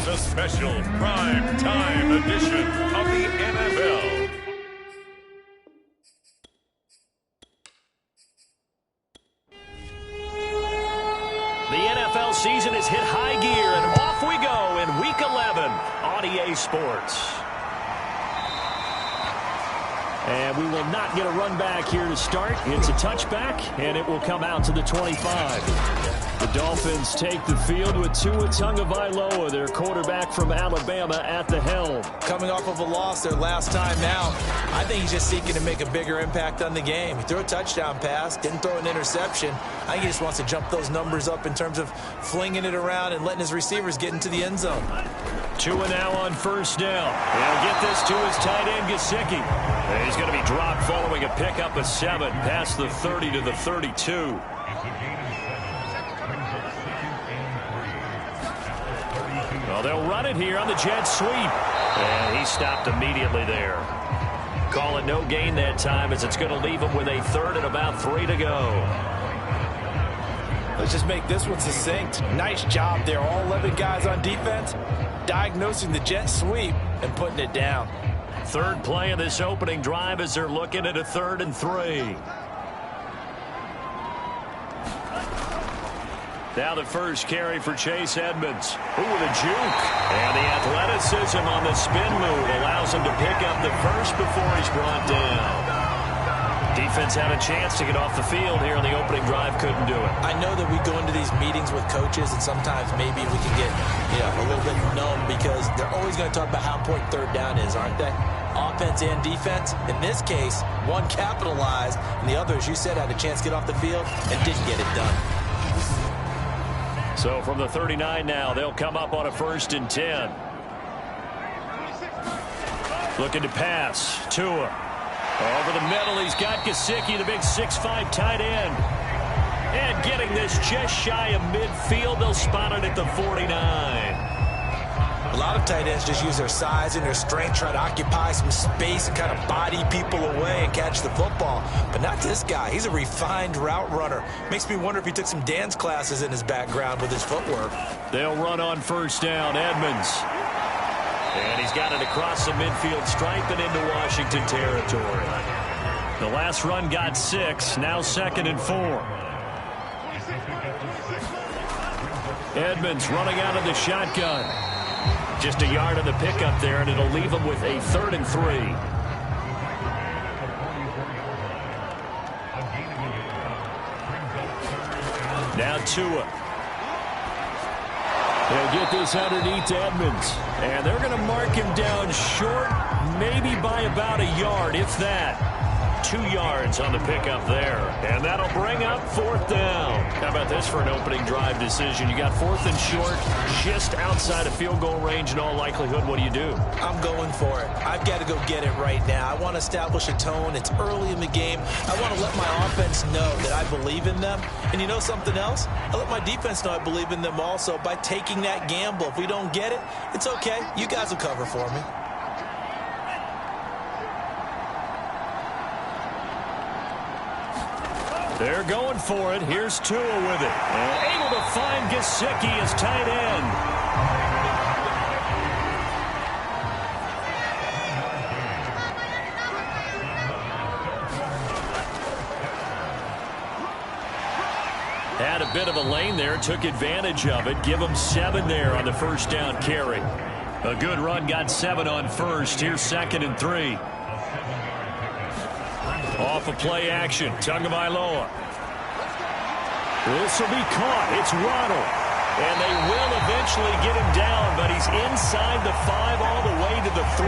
It's a special prime time edition of the NFL. The NFL season has hit high gear, and off we go in Week 11 on EA Sports. And we will not get a run back here to start. It's a touchback, and it will come out to the 25. The Dolphins take the field with Tua Tagovailoa, their quarterback from Alabama, at the helm. Coming off of a loss their last time out, I think he's just seeking to make a bigger impact on the game. He threw a touchdown pass, didn't throw an interception. I think he just wants to jump those numbers up in terms of flinging it around and letting his receivers get into the end zone. Tua now on first down. He'll get this to his tight end, Gesicki. And he's going to be dropped following a pickup of 7 past the 30 to the 32. Well, they'll run it here on the jet sweep. And he stopped immediately there. Call it no gain that time, as it's going to leave him with a third and about 3 to go. Let's just make this one succinct. Nice job there. All 11 guys on defense diagnosing the jet sweep and putting it down. Third play of this opening drive as they're looking at a 3rd and 3. Now the first carry for Chase Edmonds. Ooh, the juke. And the athleticism on the spin move allows him to pick up the first before he's brought down. Defense had a chance to get off the field here on the opening drive, couldn't do it. I know that we go into these meetings with coaches, and sometimes maybe we can get a little bit numb because they're always going to talk about how important third down is, aren't they? Offense and defense. In this case, one capitalized, and the other, as you said, had a chance to get off the field and didn't get it done. So from the 39 now, they'll come up on a 1st and 10. Looking to pass. Tua. Over the middle, he's got Gesicki, the big 6'5" tight end. And getting this just shy of midfield, they'll spot it at the 49. A lot of tight ends just use their size and their strength, try to occupy some space and kind of body people away and catch the football. But not this guy. He's a refined route runner. Makes me wonder if he took some dance classes in his background with his footwork. They'll run on first down. Edmonds. And he's got it across the midfield stripe and into Washington territory. The last run got 6. Now 2nd and 4. Edmonds running out of the shotgun. Just a yard on the pickup there, and it'll leave him with a 3rd and 3. Now Tua. They'll get this underneath to Edmonds. And they're going to mark him down short, maybe by about a yard, if that. 2 yards on the pickup there. And that'll bring up 4th down. How about this for an opening drive decision? You got 4th and short, just outside of field goal range in all likelihood. What do? I'm going for it. I've got to go get it right now. I want to establish a tone. It's early in the game. I want to let my offense know that I believe in them. And you know something else? I let my defense know I believe in them also by taking that gamble. If we don't get it, it's okay. You guys will cover for me. They're going for it. Here's Tua with it. And able to find Gesicki as tight end. Had a bit of a lane there. Took advantage of it. Give him 7 there on the first down carry. A good run. Got 7 on first. Here's 2nd and 3. Off of play action, Tagovailoa. This will be caught. It's Ronald. And they will eventually get him down, but he's inside the 5 all the way to the 3.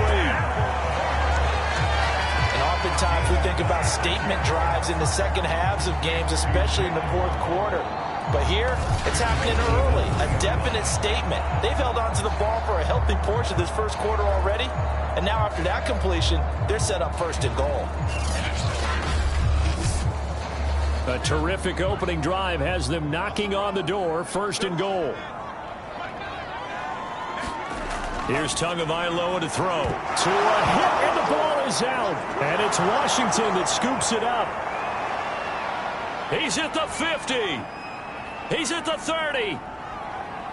And oftentimes we think about statement drives in the second halves of games, especially in the 4th quarter. But here, it's happening early. A definite statement. They've held on to the ball for a healthy portion of this first quarter already. And now after that completion, they're set up 1st and goal. A terrific opening drive has them knocking on the door. 1st and goal. Here's Tagovailoa to throw. To a hit, and the ball is out. And it's Washington that scoops it up. He's at the 50. He's at the 30.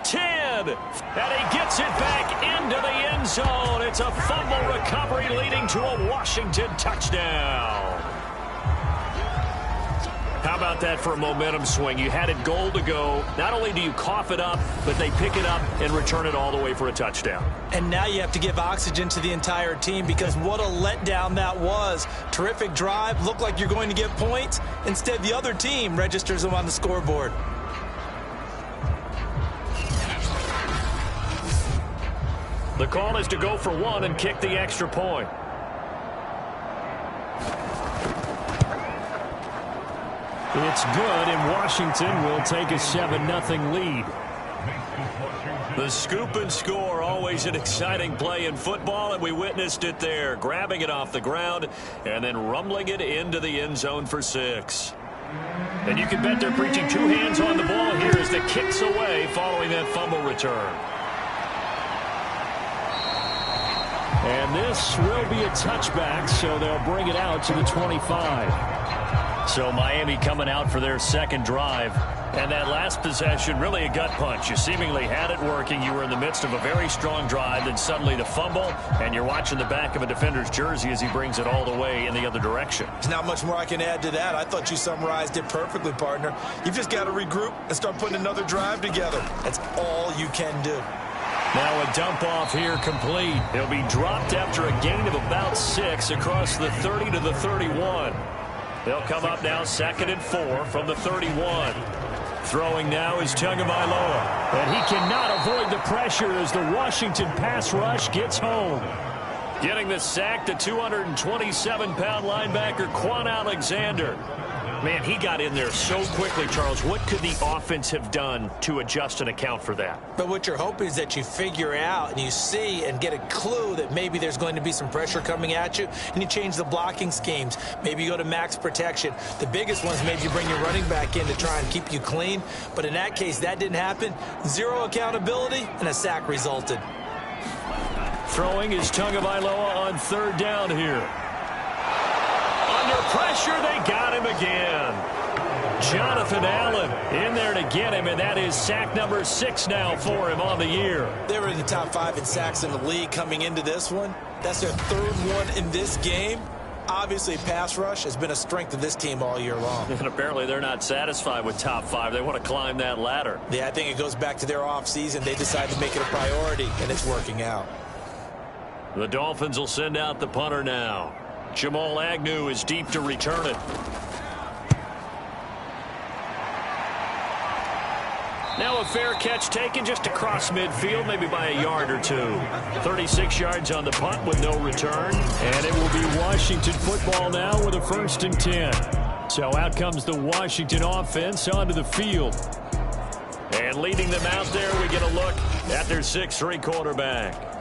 10. again. And he gets it back into the end zone. It's a fumble recovery leading to a Washington touchdown. How about that for a momentum swing? You had it goal to go. Not only do you cough it up, but they pick it up and return it all the way for a touchdown. And now you have to give oxygen to the entire team because what a letdown that was. Terrific drive. Looked like you're going to get points. Instead, the other team registers them on the scoreboard. The call is to go for one and kick the extra point. It's good, and Washington will take a 7-0 lead. The scoop and score, always an exciting play in football, and we witnessed it there, grabbing it off the ground and then rumbling it into the end zone for 6. And you can bet they're preaching two hands on the ball here as the kick's away following that fumble return. And this will be a touchback, so they'll bring it out to the 25. So Miami coming out for their second drive. And that last possession, really a gut punch. You seemingly had it working. You were in the midst of a very strong drive. Then suddenly the fumble, and you're watching the back of a defender's jersey as he brings it all the way in the other direction. There's not much more I can add to that. I thought you summarized it perfectly, partner. You've just got to regroup and start putting another drive together. That's all you can do. Now a dump off here complete. He'll be dropped after a gain of about 6 across the 30 to the 31. They'll come up now 2nd and 4 from the 31. Throwing now is Tagovailoa. And he cannot avoid the pressure as the Washington pass rush gets home. Getting the sack, the 227-pound linebacker, Quan Alexander. Man, he got in there so quickly, Charles. What could the offense have done to adjust and account for that? But what you're hoping is that you figure out and you see and get a clue that maybe there's going to be some pressure coming at you, and you change the blocking schemes. Maybe you go to max protection. The biggest ones, maybe you bring your running back in to try and keep you clean. But in that case, that didn't happen. Zero accountability, and a sack resulted. Throwing is Tagovailoa on 3rd down here. Under pressure, they got him again. Jonathan Allen in there to get him, and that is sack number 6 now for him on the year. They were in the top 5 in sacks in the league coming into this one. That's their 3rd one in this game. Obviously, pass rush has been a strength of this team all year long. And apparently they're not satisfied with top 5. They want to climb that ladder. Yeah, I think it goes back to their offseason. They decided to make it a priority, and it's working out. The Dolphins will send out the punter now. Jamal Agnew is deep to return it. Now a fair catch taken just across midfield, maybe by a yard or 2. 36 yards on the punt with no return. And it will be Washington football now with a 1st and 10. So out comes the Washington offense onto the field. And leading them out there, we get a look at their 6'3" quarterback.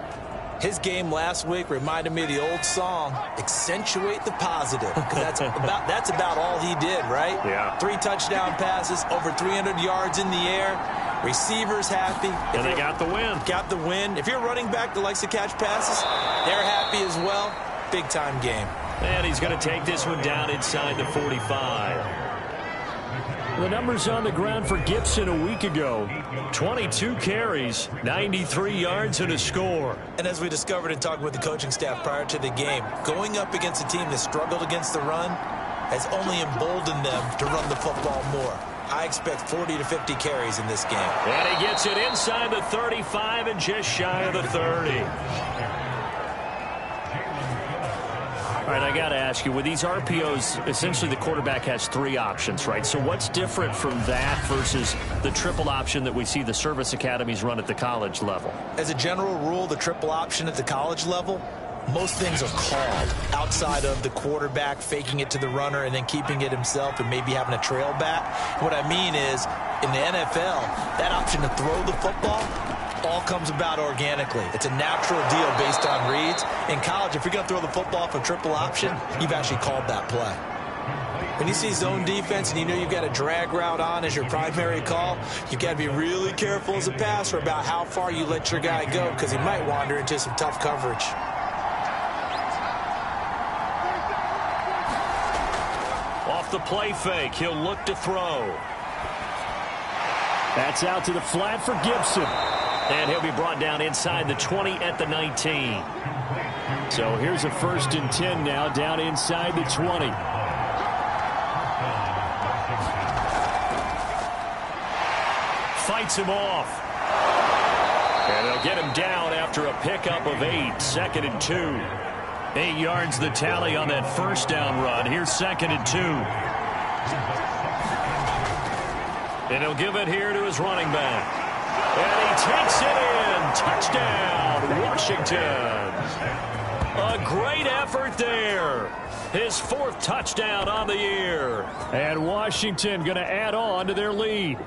His game last week reminded me of the old song, Accentuate the Positive, because that's about all he did, right? Yeah. 3 touchdown passes, over 300 yards in the air, receivers happy. And they got the win. Got the win. If you're a running back that likes to catch passes, they're happy as well. Big-time game. And he's going to take this one down inside the 45. The numbers on the ground for Gibson a week ago. 22 carries, 93 yards, and a score. And as we discovered in talking with the coaching staff prior to the game, going up against a team that struggled against the run has only emboldened them to run the football more. I expect 40 to 50 carries in this game. And he gets it inside the 35 and just shy of the 30. All right, I got to ask you, with these RPOs, essentially the quarterback has 3 options, right? So what's different from that versus the triple option that we see the service academies run at the college level? As a general rule, the triple option at the college level, most things are called outside of the quarterback faking it to the runner and then keeping it himself and maybe having a trail back. What I mean is, in the NFL, that option to throw the football all comes about organically. It's a natural deal based on reads. In college, if you're going to throw the football for triple option, you've actually called that play. When you see zone defense and you know you've got a drag route on as your primary call, you've got to be really careful as a passer about how far you let your guy go because he might wander into some tough coverage. Off the play fake, he'll look to throw. That's out to the flat for Gibson. And he'll be brought down inside the 20 at the 19. So here's a 1st and 10 now, down inside the 20. Fights him off. And they'll get him down after a pickup of 8. 2nd and 2. 8 yards the tally on that 1st down run. Here's 2nd and 2. And he'll give it here to his running back. And he takes it in. Touchdown, Washington. A great effort there. His 4th touchdown on the year. And Washington going to add on to their lead.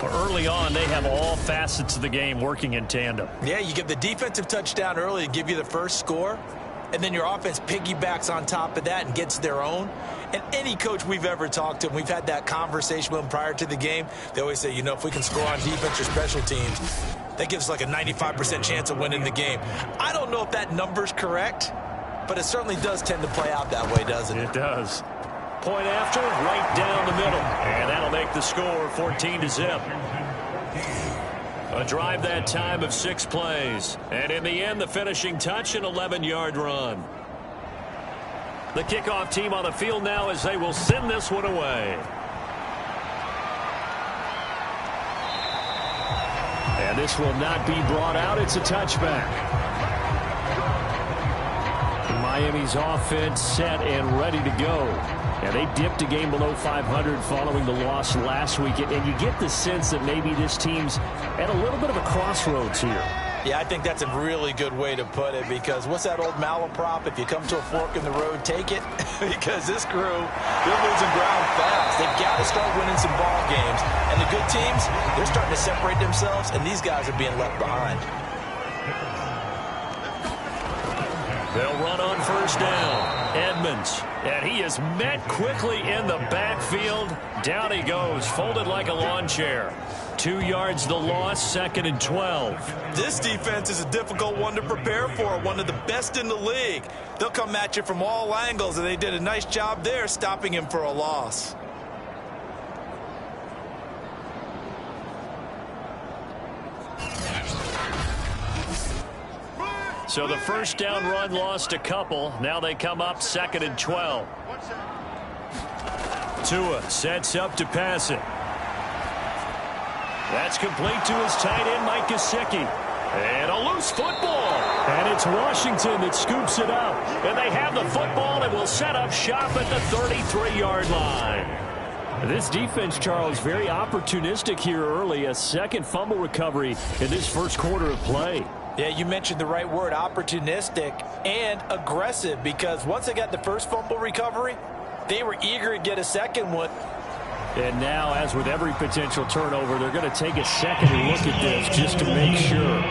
Early on, they have all facets of the game working in tandem. Yeah, you get the defensive touchdown early to give you the first score, and then your offense piggybacks on top of that and gets their own. And any coach we've ever talked to, and we've had that conversation with them prior to the game, they always say, you know, if we can score on defense or special teams, that gives us like a 95% chance of winning the game. I don't know if that number's correct, but it certainly does tend to play out that way, doesn't it? It does. Point after, right down the middle. And that'll make the score 14-0. A drive that time of 6 plays. And in the end, the finishing touch, an 11-yard run. The kickoff team on the field now as they will send this one away. And this will not be brought out. It's a touchback. Miami's offense set and ready to go. And they dipped a game below 500 following the loss last week. And you get the sense that maybe this team's at a little bit of a crossroads here. Yeah, I think that's a really good way to put it, because what's that old malaprop? If you come to a fork in the road, take it. Because this crew, they're losing ground fast. They've got to start winning some ball games. And the good teams, they're starting to separate themselves, and these guys are being left behind. They'll run on 1st down. Edmonds. And he is met quickly in the backfield. Down he goes, folded like a lawn chair. 2 yards the loss, 2nd and 12. This defense is a difficult one to prepare for, one of the best in the league. They'll come at you from all angles, and they did a nice job there stopping him for a loss. So the 1st down run lost a couple. Now they come up 2nd and 12. Tua sets up to pass it. That's complete to his tight end, Mike Gesicki. And a loose football. And it's Washington that scoops it up. And they have the football and will set up shop at the 33-yard line. This defense, Charles, very opportunistic here early. A 2nd fumble recovery in this 1st quarter of play. Yeah, you mentioned the right word, opportunistic and aggressive, because once they got the 1st fumble recovery, they were eager to get a 2nd one. And now, as with every potential turnover, they're going to take a second look at this just to make sure.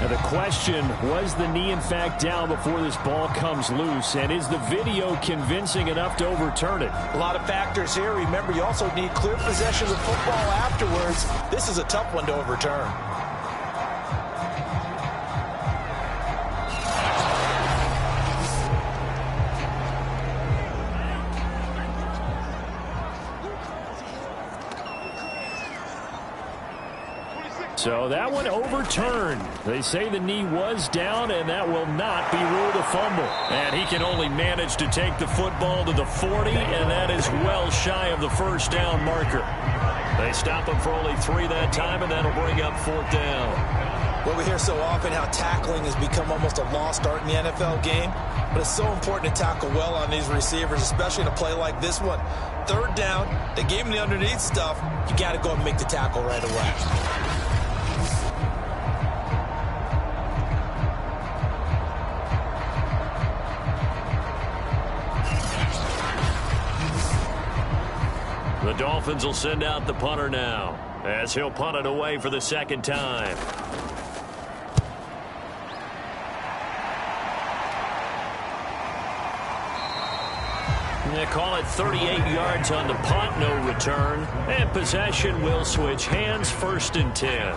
Now the question, was the knee in fact down before this ball comes loose? And is the video convincing enough to overturn it? A lot of factors here. Remember, you also need clear possession of the football afterwards. This is a tough one to overturn. So that one overturned. They say the knee was down, and that will not be ruled a fumble. And he can only manage to take the football to the 40, and that is well shy of the 1st down marker. They stop him for only 3 that time, and that'll bring up 4th down. Well, we hear so often how tackling has become almost a lost art in the NFL game, but it's so important to tackle well on these receivers, especially in a play like this one. 3rd down, they gave him the underneath stuff. You got to go and make the tackle right away. The Dolphins will send out the punter now, as he'll punt it away for the 2nd time. They call it 38 yards on the punt, no return. And possession will switch hands, 1st and 10.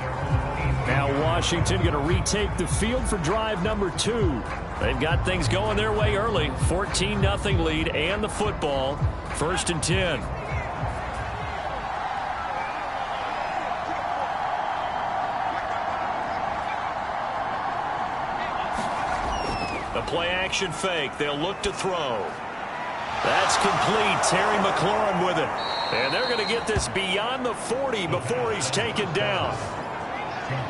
Now Washington going to retake the field for drive number 2. They've got things going their way early. 14-0 lead and the football. 1st and 10. The play-action fake. They'll look to throw. That's complete. Terry McLaurin with it. And they're going to get this beyond the 40 before he's taken down.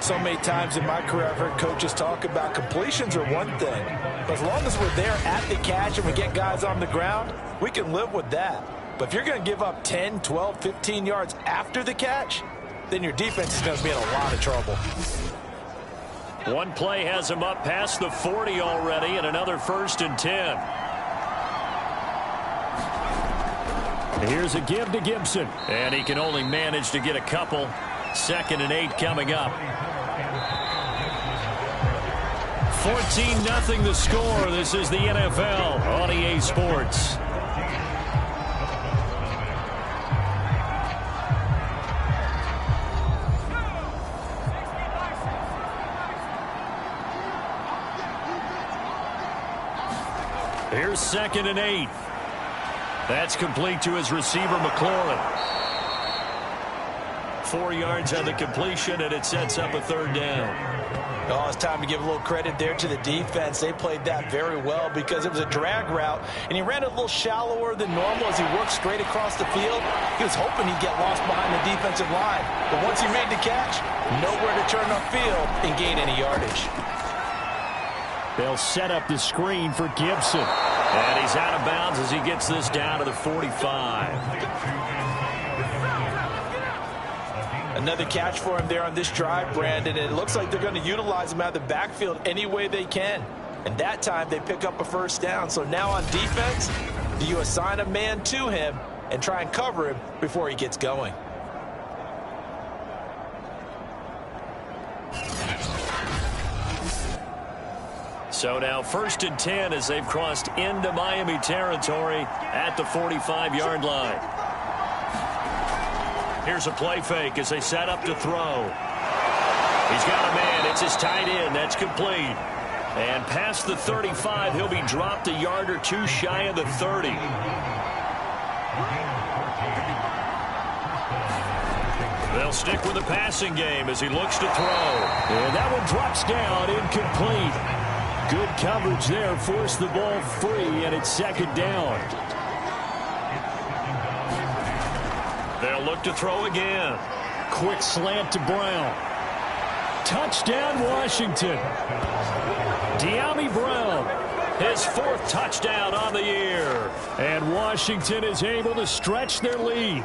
So many times in my career, I've heard coaches talk about completions are one thing. But as long as we're there at the catch and we get guys on the ground, we can live with that. But if you're going to give up 10, 12, 15 yards after the catch, then your defense is going to be in a lot of trouble. One play has him up past the 40 already, and another 1st and 10. Here's a give to Gibson. And he can only manage to get a couple. 2nd and 8 coming up. 14-0 the score. This is the NFL on EA Sports. Here's 2nd and 8. That's complete to his receiver, McLaurin. 4 yards on the completion, and it sets up a 3rd down. Oh, it's time to give a little credit there to the defense. They played that very well because it was a drag route, and he ran it a little shallower than normal as he worked straight across the field. He was hoping he'd get lost behind the defensive line. But once he made the catch, nowhere to turn upfield and gain any yardage. They'll set up the screen for Gibson. And he's out of bounds as he gets this down to the 45. Another catch for him there on this drive, Brandon, and it looks like they're going to utilize him out of the backfield any way they can. And that time they pick up a 1st down. So now on defense, do you assign a man to him and try and cover him before he gets going? So now 1st and 10 as they've crossed into Miami territory at the 45-yard line. Here's a play fake as they set up to throw. He's got a man. It's his tight end. That's complete. And past the 35, he'll be dropped a yard or two shy of the 30. They'll stick with the passing game as he looks to throw. And that one drops down, incomplete. Good coverage there, forced the ball free, and it's 2nd down. They'll look to throw again. Quick slant to Brown. Touchdown, Washington. De'Ami Brown, his 4th touchdown on the year. And Washington is able to stretch their lead.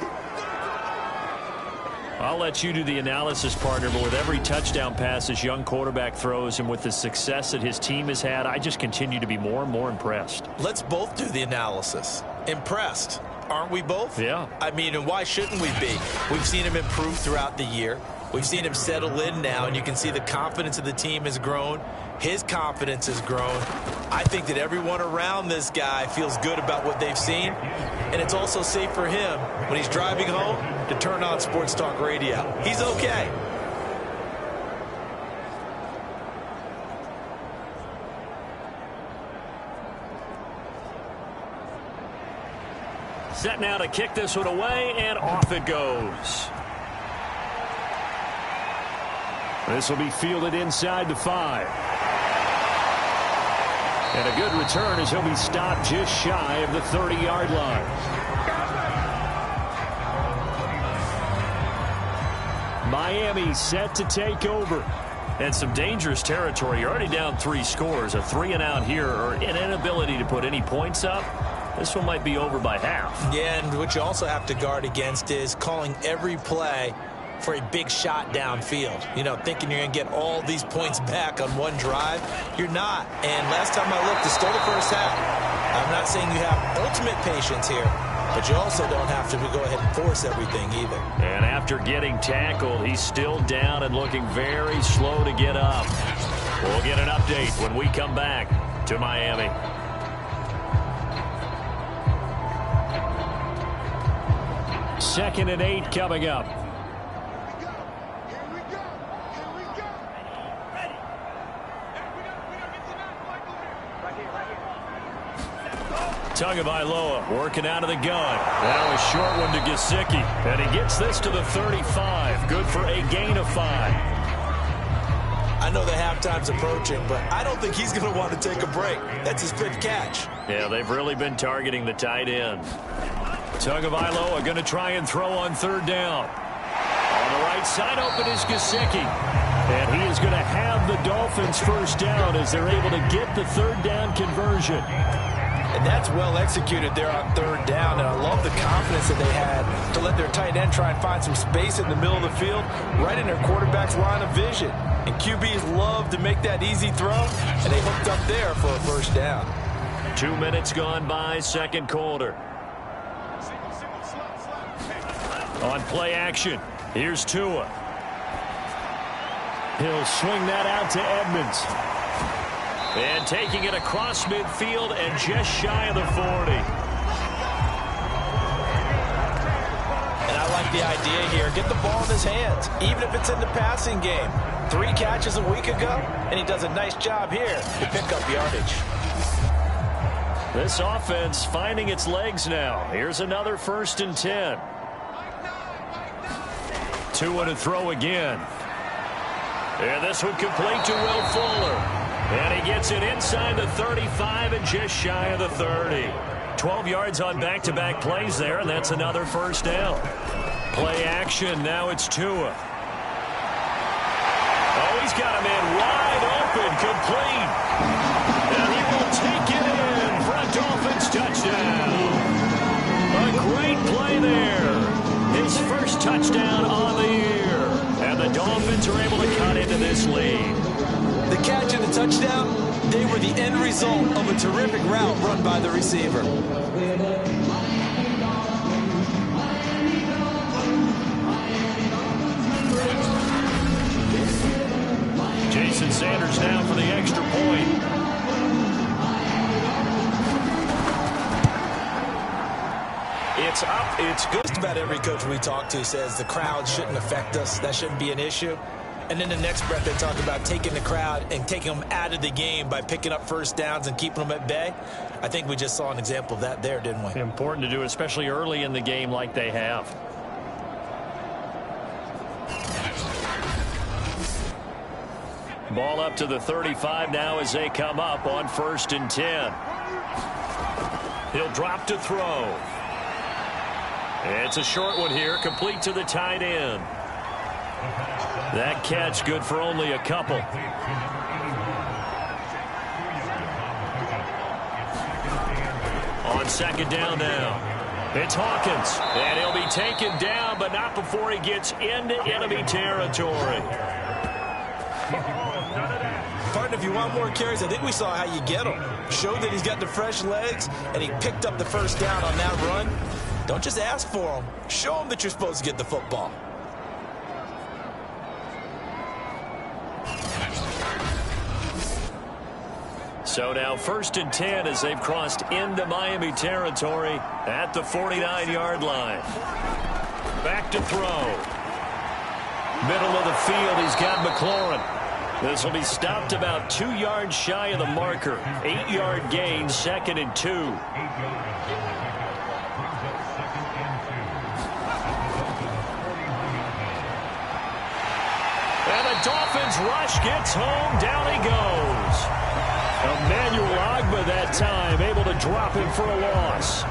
I'll let you do the analysis, partner, but with every touchdown pass this young quarterback throws and with the success that his team has had, I just continue to be more and more impressed. Let's both do the analysis. Impressed. Aren't we both? Yeah. I mean, and why shouldn't we be? We've seen him improve throughout the year. We've seen him settle in now, and you can see the confidence of the team has grown. His confidence has grown. I think that everyone around this guy feels good about what they've seen, and it's also safe for him when he's driving home to turn on Sports Talk Radio. He's okay. Set now to kick this one away, and off it goes. This will be fielded inside the 5. And a good return as he'll be stopped just shy of the 30-yard line. Miami set to take over. And some dangerous territory. You're already down 3 scores. A 3-and-out here, or an inability to put any points up. This one might be over by half. Yeah, and what you also have to guard against is calling every play for a big shot downfield. You know, thinking you're going to get all these points back on one drive. You're not. And last time I looked, it's still the first half. I'm not saying you have ultimate patience here, but you also don't have to go ahead and force everything either. And after getting tackled, he's still down and looking very slow to get up. We'll get an update when we come back to Miami. Second and 8 coming up. Tagovailoa working out of the gun. Now a short one to Gesicki. And he gets this to the 35. Good for a gain of 5. I know the halftime's approaching, but I don't think he's going to want to take a break. That's his 5th catch. Yeah, they've really been targeting the tight end. Tagovailoa going to try and throw on 3rd down. On the right side open is Gesicki. And he is going to have the Dolphins 1st down as they're able to get the 3rd down conversion. And that's well executed there on 3rd down. And I love the confidence that they had to let their tight end try and find some space in the middle of the field, right in their quarterback's line of vision. And QBs love to make that easy throw, and they hooked up there for a 1st down. 2 minutes gone by, 2nd quarter. On play action, here's Tua. He'll swing that out to Edmonds. And taking it across midfield and just shy of the 40. And I like the idea here. Get the ball in his hands, even if it's in the passing game. 3 catches a week ago, and he does a nice job here to pick up yardage. This offense finding its legs now. Here's another 1st and 10. Tua to throw again. And this one complete to Will Fuller. And he gets it inside the 35 and just shy of the 30. 12 yards on back-to-back plays there, and that's another 1st down. Play action, now it's Tua. Oh, he's got him in wide open, complete. And he will take it in for a Dolphins touchdown. A great play there. His 1st touchdown on the year. And the Dolphins are able to cut into this lead. The catch and the touchdown, they were the end result of a terrific route run by the receiver. Jason Sanders now for the extra point. It's up, it's good. Just about every coach we talk to says the crowd shouldn't affect us. That shouldn't be an issue. And then the next breath, they talk about taking the crowd and taking them out of the game by picking up 1st downs and keeping them at bay. I think we just saw an example of that there, didn't we? Important to do, especially early in the game like they have. Ball up to the 35 now as they come up on 1st and 10. He'll drop to throw. It's a short one here, complete to the tight end. That catch good for only a couple. On 2nd down now. It's Hawkins. And he'll be taken down, but not before he gets into enemy territory. Partner, if you want more carries, I think we saw how you get them. Showed that he's got the fresh legs, and he picked up the 1st down on that run. Don't just ask for them. Show them that you're supposed to get the football. So now 1st and 10 as they've crossed into Miami territory at the 49-yard line. Back to throw. Middle of the field, he's got McLaurin. This will be stopped about 2 yards shy of the marker. 8-yard gain, 2nd and 2. And the Dolphins rush gets home. Down he goes. Emmanuel Ogbah that time able to drop him for a loss.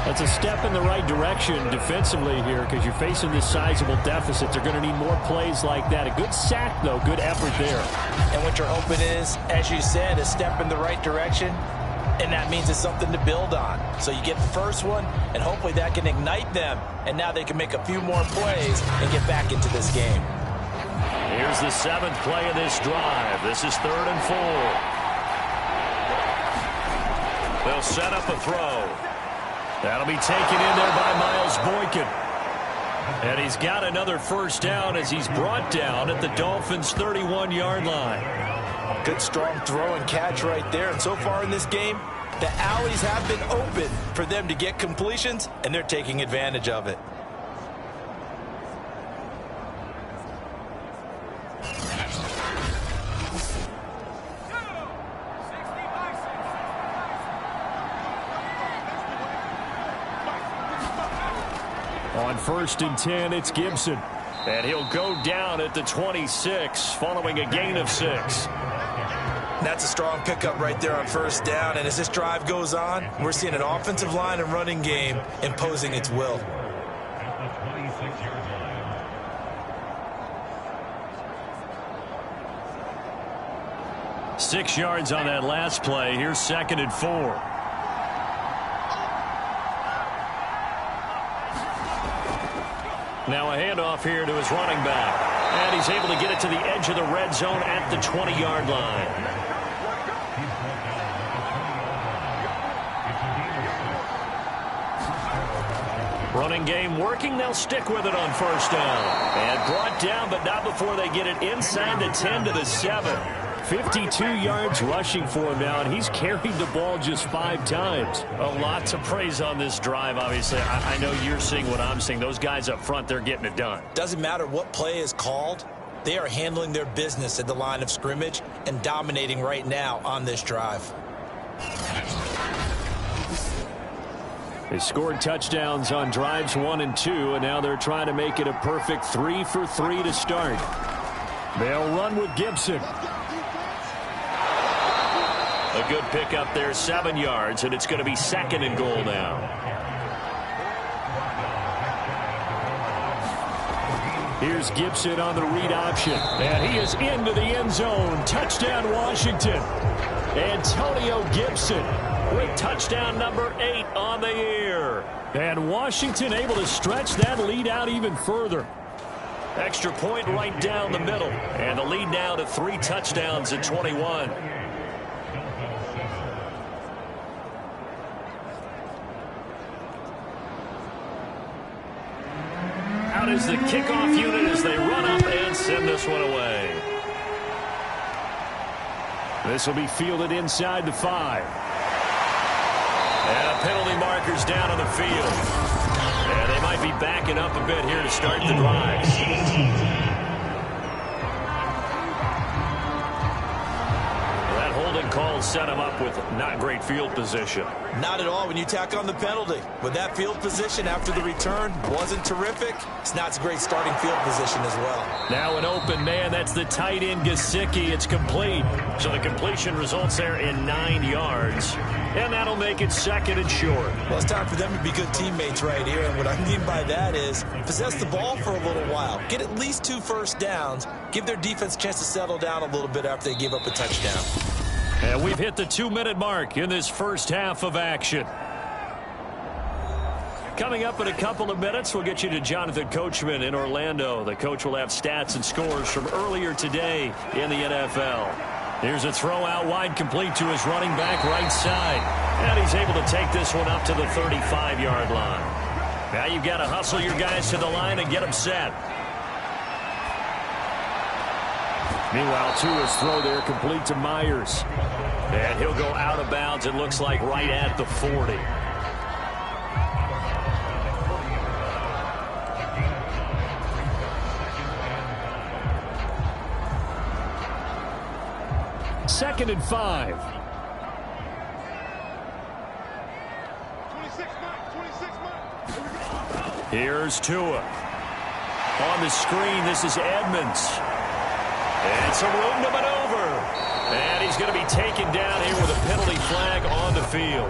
That's a step in the right direction defensively here because you're facing this sizable deficit. They're going to need more plays like that. A good sack, though. Good effort there. And what you're hoping is, as you said, a step in the right direction, and that means it's something to build on. So you get the first one, and hopefully that can ignite them, and now they can make a few more plays and get back into this game. Here's the 7th play of this drive. This is 3rd and 4. They'll set up a throw. That'll be taken in there by Miles Boykin. And he's got another 1st down as he's brought down at the Dolphins' 31-yard line. Good strong throw and catch right there. And so far in this game, the alleys have been open for them to get completions, and they're taking advantage of it. On 1st and 10, it's Gibson. And he'll go down at the 26 following a gain of 6. That's a strong pickup right there on first down. And as this drive goes on, we're seeing an offensive line and running game imposing its will. 6 yards on that last play. Here's 2nd and 4. Now a handoff here to his running back. And he's able to get it to the edge of the red zone at the 20-yard line. Running game working. They'll stick with it on first down. And brought down, but not before they get it inside the 10 to the 7. 52 yards rushing for him now, and he's carried the ball just 5 times. A lot to praise on this drive, obviously. I know you're seeing what I'm seeing. Those guys up front, they're getting it done. Doesn't matter what play is called. They are handling their business at the line of scrimmage and dominating right now on this drive. They scored touchdowns on drives 1 and 2, and now they're trying to make it a perfect 3 for 3 to start. They'll run with Gibson. A good pickup there, 7 yards, and it's going to be 2nd and goal now. Here's Gibson on the read option, and he is into the end zone. Touchdown, Washington. Antonio Gibson with touchdown number 8 on the year. And Washington able to stretch that lead out even further. Extra point right down the middle, and the lead now to 3 touchdowns at 21. Out is the kickoff unit as they run up and send this one away. This will be fielded inside the 5. And penalty markers down on the field. And they might be backing up a bit here to start the drive. That holding call set him up with not great field position. Not at all when you tack on the penalty. With that field position after the return wasn't terrific, it's not a great starting field position as well. Now an open man. That's the tight end, Gesicki. It's complete. So the completion results there in 9 yards. And that'll make it 2nd and short. Well, it's time for them to be good teammates right here. And what I mean by that is possess the ball for a little while. Get at least 2 first downs. Give their defense a chance to settle down a little bit after they give up a touchdown. And we've hit the 2-minute mark in this first half of action. Coming up in a couple of minutes, we'll get you to Jonathan Coachman in Orlando. The coach will have stats and scores from earlier today in the NFL. Here's a throw out wide, complete to his running back right side. And he's able to take this one up to the 35-yard line. Now you've got to hustle your guys to the line and get them set. Meanwhile, Tua's throw there complete to Myers. And he'll go out of bounds, it looks like, right at the 40. Second and 5. Here's Tua. On the screen, this is Edmonds. And some room to maneuver. And he's going to be taken down here with a penalty flag on the field.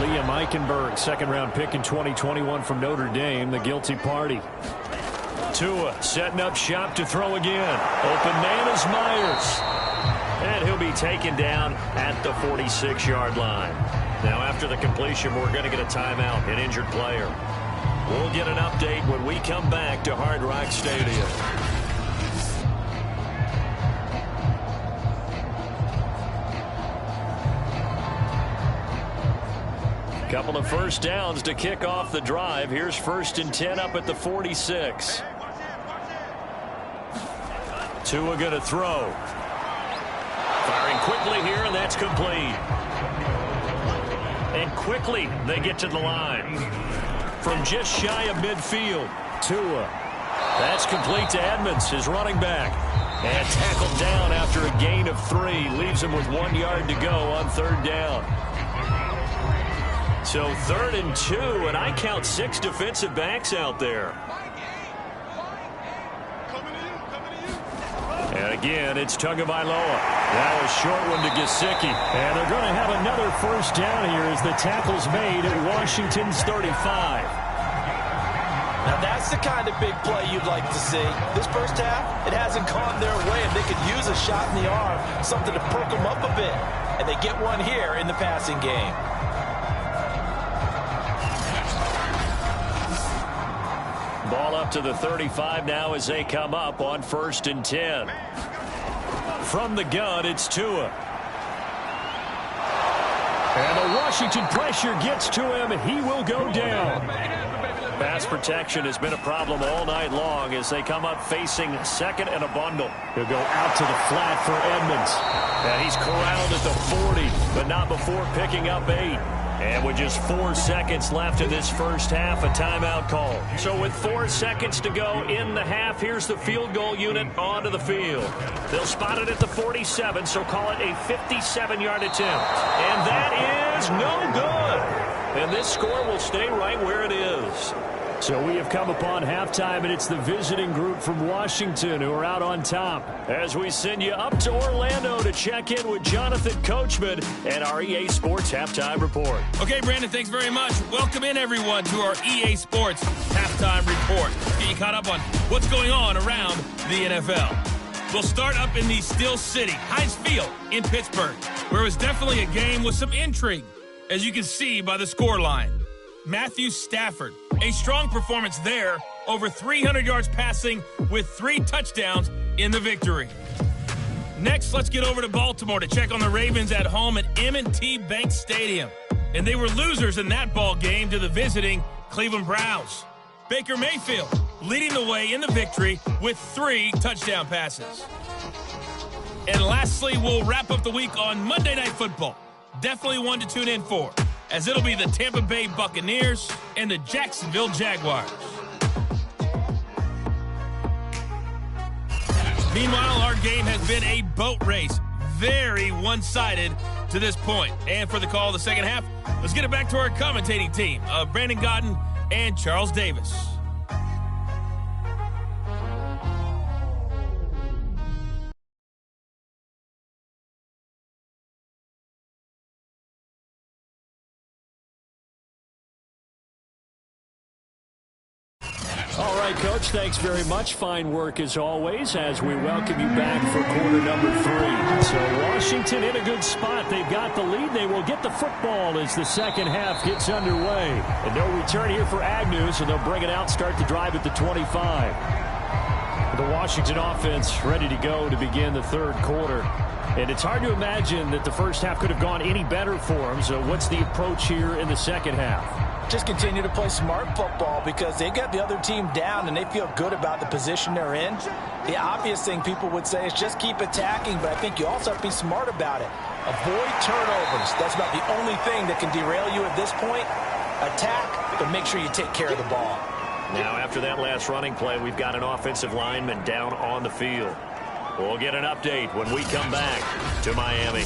Liam Eichenberg, 2nd-round pick in 2021 from Notre Dame, the guilty party. Tua setting up shop to throw again. Open man is Myers. And he'll be taken down at the 46-yard line. Now, after the completion, we're going to get a timeout, an injured player. We'll get an update when we come back to Hard Rock Stadium. Couple of first downs to kick off the drive. Here's 1st and 10 up at the 46. Tua going to throw. Firing quickly here, and that's complete. And quickly they get to the line. From just shy of midfield. Tua. That's complete to Edmonds, his running back. And tackled down after a gain of 3. Leaves him with 1 yard to go on 3rd down. So 3rd and 2, and I count 6 defensive backs out there. And again, it's Tagovailoa. That was short one to Gesicki. And they're going to have another first down here as the tackle's made at Washington's 35. Now that's the kind of big play you'd like to see. This first half, it hasn't gone their way, and they could use a shot in the arm, something to perk them up a bit. And they get one here in the passing game. Ball up to the 35 now as they come up on 1st and 10. From the gun, it's Tua. And the Washington pressure gets to him. He will go down. Pass protection has been a problem all night long as they come up facing 2nd and a bundle. He'll go out to the flat for Edmonds. And he's corralled at the 40, but not before picking up 8. And with just 4 seconds left in this first half, a timeout call. So with 4 seconds to go in the half, here's the field goal unit onto the field. They'll spot it at the 47, so call it a 57-yard attempt. And that is no good. And this score will stay right where it is. So we have come upon halftime, and it's the visiting group from Washington who are out on top. As we send you up to Orlando to check in with Jonathan Coachman and our EA Sports Halftime Report. Okay, Brandon, thanks very much. Welcome in, everyone, to our EA Sports Halftime Report. Get you caught up on what's going on around the NFL. We'll start up in the Steel City, Heinz Field in Pittsburgh, where it was definitely a game with some intrigue, as you can see by the scoreline. Matthew Stafford, a strong performance there, over 300 yards passing with 3 touchdowns in the victory. Next, let's get over to Baltimore to check on the Ravens at home at M&T Bank Stadium. And they were losers in that ball game to the visiting Cleveland Browns. Baker Mayfield leading the way in the victory with 3 touchdown passes. And lastly, we'll wrap up the week on Monday Night Football. Definitely one to tune in for, as it'll be the Tampa Bay Buccaneers and the Jacksonville Jaguars. Meanwhile, our game has been a boat race, very one-sided to this point. And for the call of the second half, let's get it back to our commentating team of Brandon Godden and Charles Davis. All right, Coach, thanks very much. Fine work as always as we welcome you back for quarter number 3. So Washington in a good spot. They've got the lead. They will get the football as the second half gets underway. And no return here for Agnew, so they'll bring it out, start the drive at the 25. The Washington offense ready to go to begin the third quarter. And it's hard to imagine that the first half could have gone any better for them. So what's the approach here in the second half? Just continue to play smart football because they got the other team down and they feel good about the position they're in. The obvious thing people would say is just keep attacking, but I think you also have to be smart about it. Avoid turnovers. That's about the only thing that can derail you at this point. Attack, but make sure you take care of the ball. Now, after that last running play, we've got an offensive lineman down on the field. We'll get an update when we come back to Miami.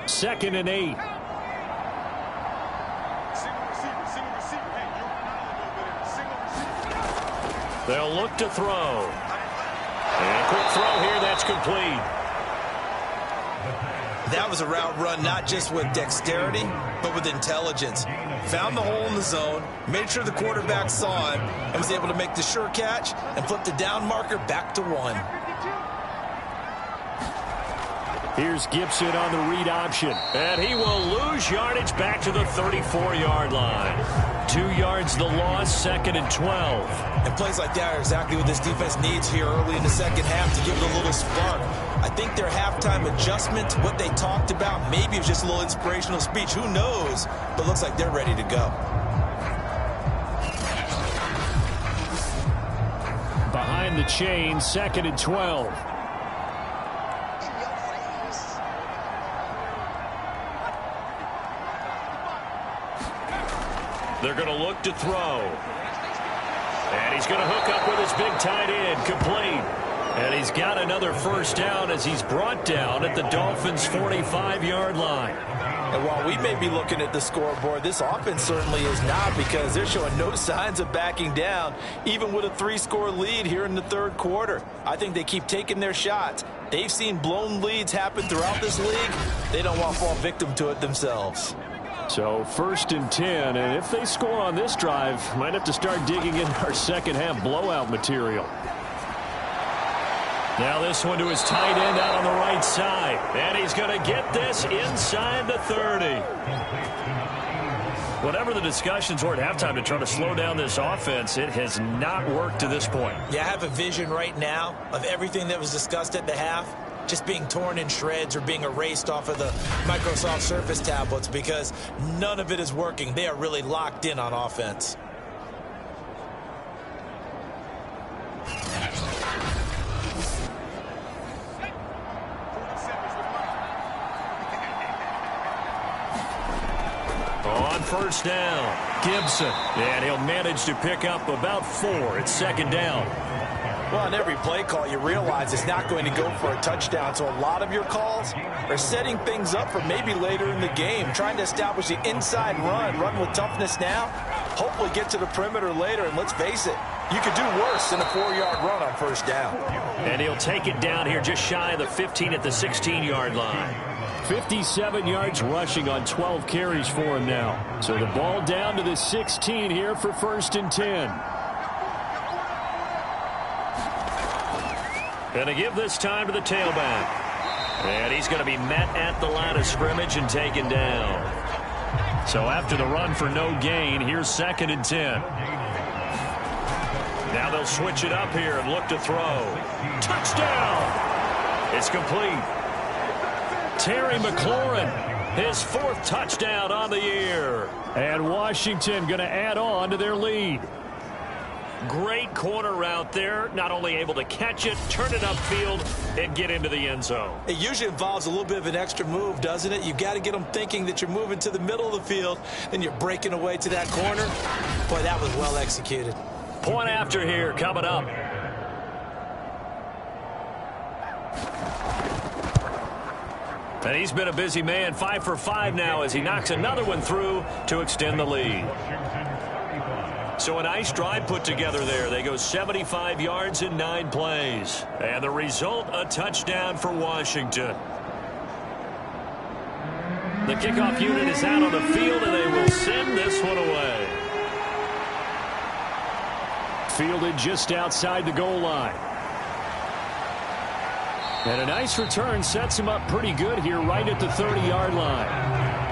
Second and 8. They'll look to throw. And a quick throw here, that's complete. That was a route run not just with dexterity, but with intelligence. Found the hole in the zone, made sure the quarterback saw it, and was able to make the sure catch and flip the down marker back to 1. Here's Gibson on the read option. And he will lose yardage back to the 34-yard line. 2 yards the loss, 2nd and 12. And plays like that are exactly what this defense needs here early in the second half to give it a little spark. I think their halftime adjustment, what they talked about, maybe it was just a little inspirational speech. Who knows? But looks like they're ready to go. Behind the chain, 2nd and 12. They're going to look to throw. And he's going to hook up with his big tight end, complete. And he's got another first down as he's brought down at the Dolphins' 45-yard line. And while we may be looking at the scoreboard, this offense certainly is not, because they're showing no signs of backing down, even with a 3-score lead here in the third quarter. I think they keep taking their shots. They've seen blown leads happen throughout this league. They don't want to fall victim to it themselves. So 1st and 10, and if they score on this drive, might have to start digging in our second-half blowout material. Now this one to his tight end out on the right side. And he's going to get this inside the 30. Whatever the discussions were at halftime to try to slow down this offense, it has not worked to this point. Yeah, I have a vision right now of everything that was discussed at the half just being torn in shreds or being erased off of the Microsoft Surface tablets, because none of it is working. They are really locked in on offense. On first down, Gibson. And he'll manage to pick up about 4. It's 2nd down. Well, on every play call, you realize it's not going to go for a touchdown. So a lot of your calls are setting things up for maybe later in the game, trying to establish the inside run with toughness now, hopefully get to the perimeter later. And let's face it, you could do worse than a 4-yard run on first down. And he'll take it down here just shy of the 15 at the 16-yard line. 57 yards rushing on 12 carries for him now. So the ball down to the 16 here for 1st and 10. Going to give this time to the tailback. And he's going to be met at the line of scrimmage and taken down. So after the run for no gain, here's 2nd and 10. Now they'll switch it up here and look to throw. Touchdown! It's complete. Terry McLaurin, his 4th touchdown on the year. And Washington going to add on to their lead. Great corner route there. Not only able to catch it, turn it upfield, and get into the end zone. It usually involves a little bit of an extra move, doesn't it? You've got to get them thinking that you're moving to the middle of the field, then you're breaking away to that corner. Boy, that was well executed. Point after here coming up. And he's been a busy man, 5 for 5 now as he knocks another one through to extend the lead. So a nice drive put together there. They go 75 yards in 9 plays. And the result, a touchdown for Washington. The kickoff unit is out on the field, and they will send this one away. Fielded just outside the goal line. And a nice return sets him up pretty good here right at the 30-yard line.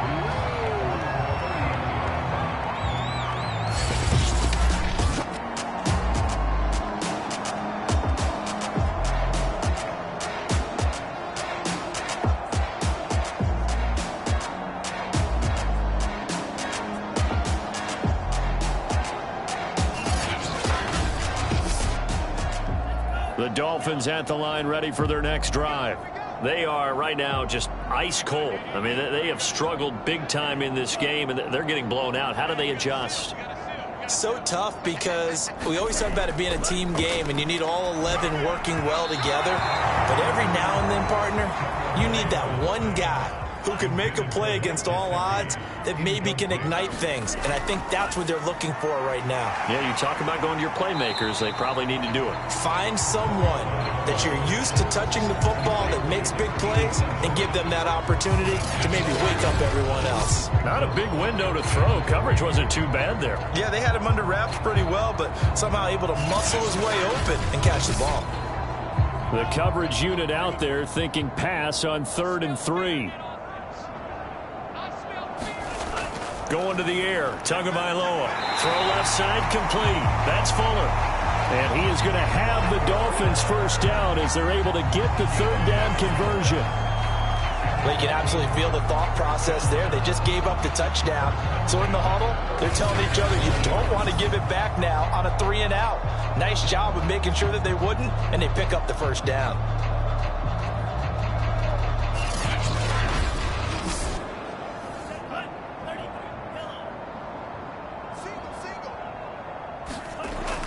The Dolphins at the line ready for their next drive. They are right now just ice cold. I mean, they have struggled big time in this game, and they're getting blown out. How do they adjust? So tough, because we always talk about it being a team game, and you need all 11 working well together. But every now and then, partner, you need that one guy who can make a play against all odds that maybe can ignite things. And I think that's what they're looking for right now. Yeah, you talk about going to your playmakers. They probably need to do it. Find someone that you're used to touching the football that makes big plays and give them that opportunity to maybe wake up everyone else. Not a big window to throw. Coverage wasn't too bad there. Yeah, they had him under wraps pretty well, but somehow able to muscle his way open and catch the ball. The coverage unit out there thinking pass on 3rd and 3. Going to the air, Tagovailoa. Throw left side, complete. That's Fuller. And he is going to have the Dolphins first down as they're able to get the 3rd down conversion. Well, you can absolutely feel the thought process there. They just gave up the touchdown. So in the huddle, they're telling each other, you don't want to give it back now on a 3-and-out. Nice job of making sure that they wouldn't, and they pick up the first down.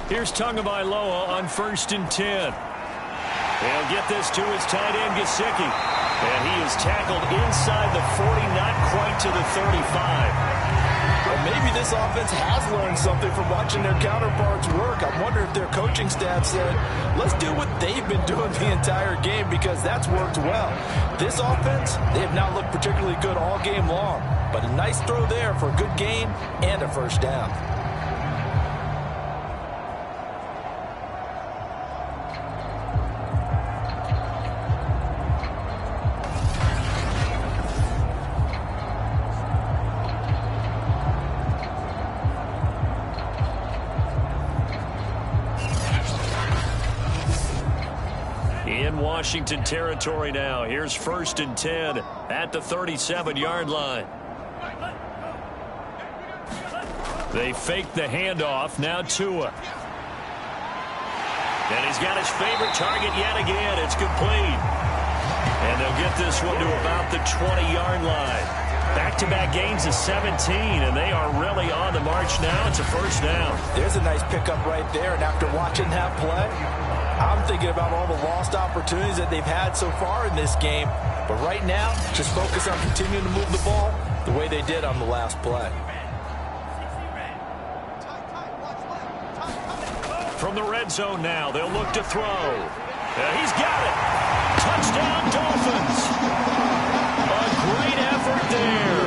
Here's Tagovailoa on 1st and 10. He'll get this to his tight end, Gesicki. And he is tackled inside the 40, not quite to the 35. Well, maybe this offense has learned something from watching their counterparts work. I wonder if their coaching staff said, let's do what they've been doing the entire game, because that's worked well. This offense, they have not looked particularly good all game long, but a nice throw there for a good gain and a first down. Washington territory now. Here's 1st and 10 at the 37-yard line. They fake the handoff. Now Tua. And he's got his favorite target yet again. It's complete. And they'll get this one to about the 20-yard line. Back-to-back gains of 17, and they are really on the march now. It's a first down. There's a nice pickup right there, and after watching that play, I'm thinking about all the lost opportunities that they've had so far in this game. But right now, just focus on continuing to move the ball the way they did on the last play. From the red zone now, they'll look to throw. He's got it. Touchdown, Dolphins. A great effort there.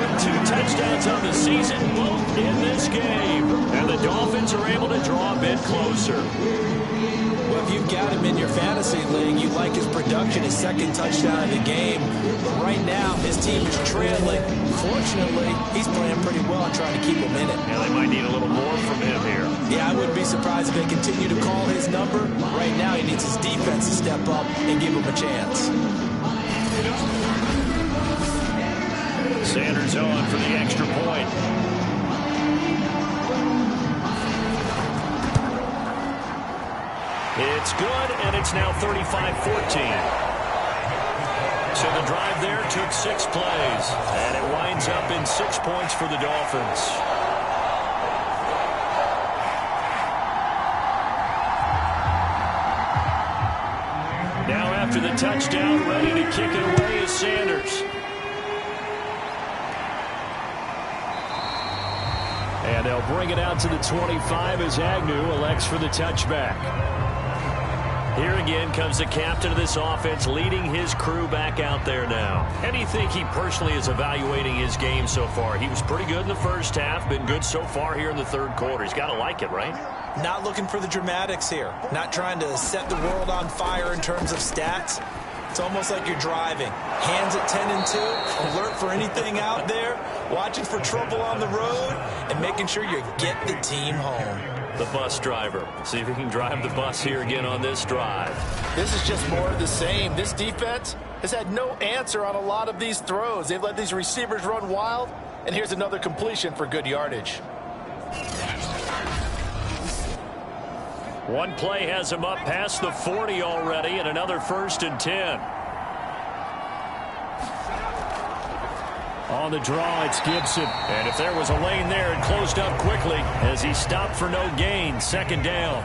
With 2 touchdowns on the season, both in this game. And the Dolphins are able to draw a bit closer. Well, if you've got him in your fantasy league, you like his production, his 2nd touchdown of the game. But right now, his team is trailing. Fortunately, he's playing pretty well and trying to keep him in it. Yeah, they might need a little more from him here. Yeah, I wouldn't be surprised if they continue to call his number. Right now, he needs his defense to step up and give him a chance. Sanders on for the extra point. It's good, and it's now 35-14. So the drive there took 6 plays, and it winds up in 6 points for the Dolphins. Now after the touchdown, ready to kick it away is Sanders. And they'll bring it out to the 25 as Agnew elects for the touchback. Here again comes the captain of this offense, leading his crew back out there now. How do you think he personally is evaluating his game so far? He was pretty good in the first half, been good so far here in the 3rd quarter. He's got to like it, right? Not looking for the dramatics here. Not trying to set the world on fire in terms of stats. It's almost like you're driving. Hands at 10 and 2, alert for anything out there, watching for trouble on the road, and making sure you get the team home. The bus driver. See if he can drive the bus here again on this drive. This is just more of the same. This defense has had no answer on a lot of these throws. They've let these receivers run wild, and here's another completion for good yardage. One play has him up past the 40 already, and another 1st and 10. On the draw, it's Gibson. And if there was a lane there, it closed up quickly as he stopped for no gain. 2nd down.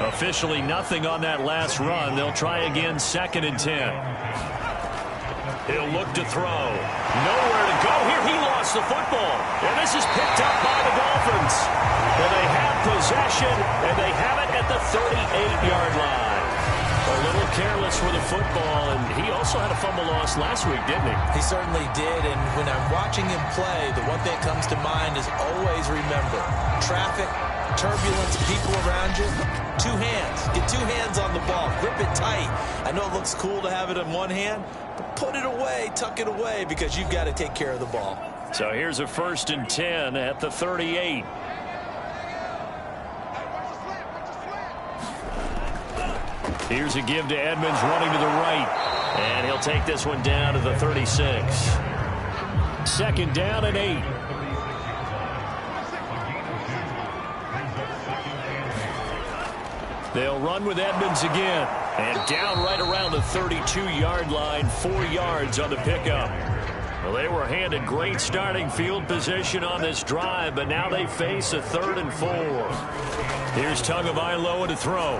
Officially nothing on that last run. They'll try again, 2nd and 10. He'll look to throw. Nowhere to go here. He lost the football. And this is picked up by the Dolphins. Well, they have possession, and they have it at the 38-yard line. A little careless with the football, and he also had a fumble loss last week, didn't he? He certainly did, and when I'm watching him play, the one thing that comes to mind is always remember, traffic, turbulence, people around you, 2 hands. Get 2 hands on the ball. Grip it tight. I know it looks cool to have it in one hand, but put it away, tuck it away, because you've got to take care of the ball. So here's a 1st and 10 at the 38. Here's a give to Edmonds running to the right. And he'll take this one down to the 36. 2nd down and 8. They'll run with Edmonds again. And down right around the 32-yard line, 4 yards on the pickup. Well, they were handed great starting field position on this drive, but now they face a 3rd and 4. Here's Tagovailoa to throw.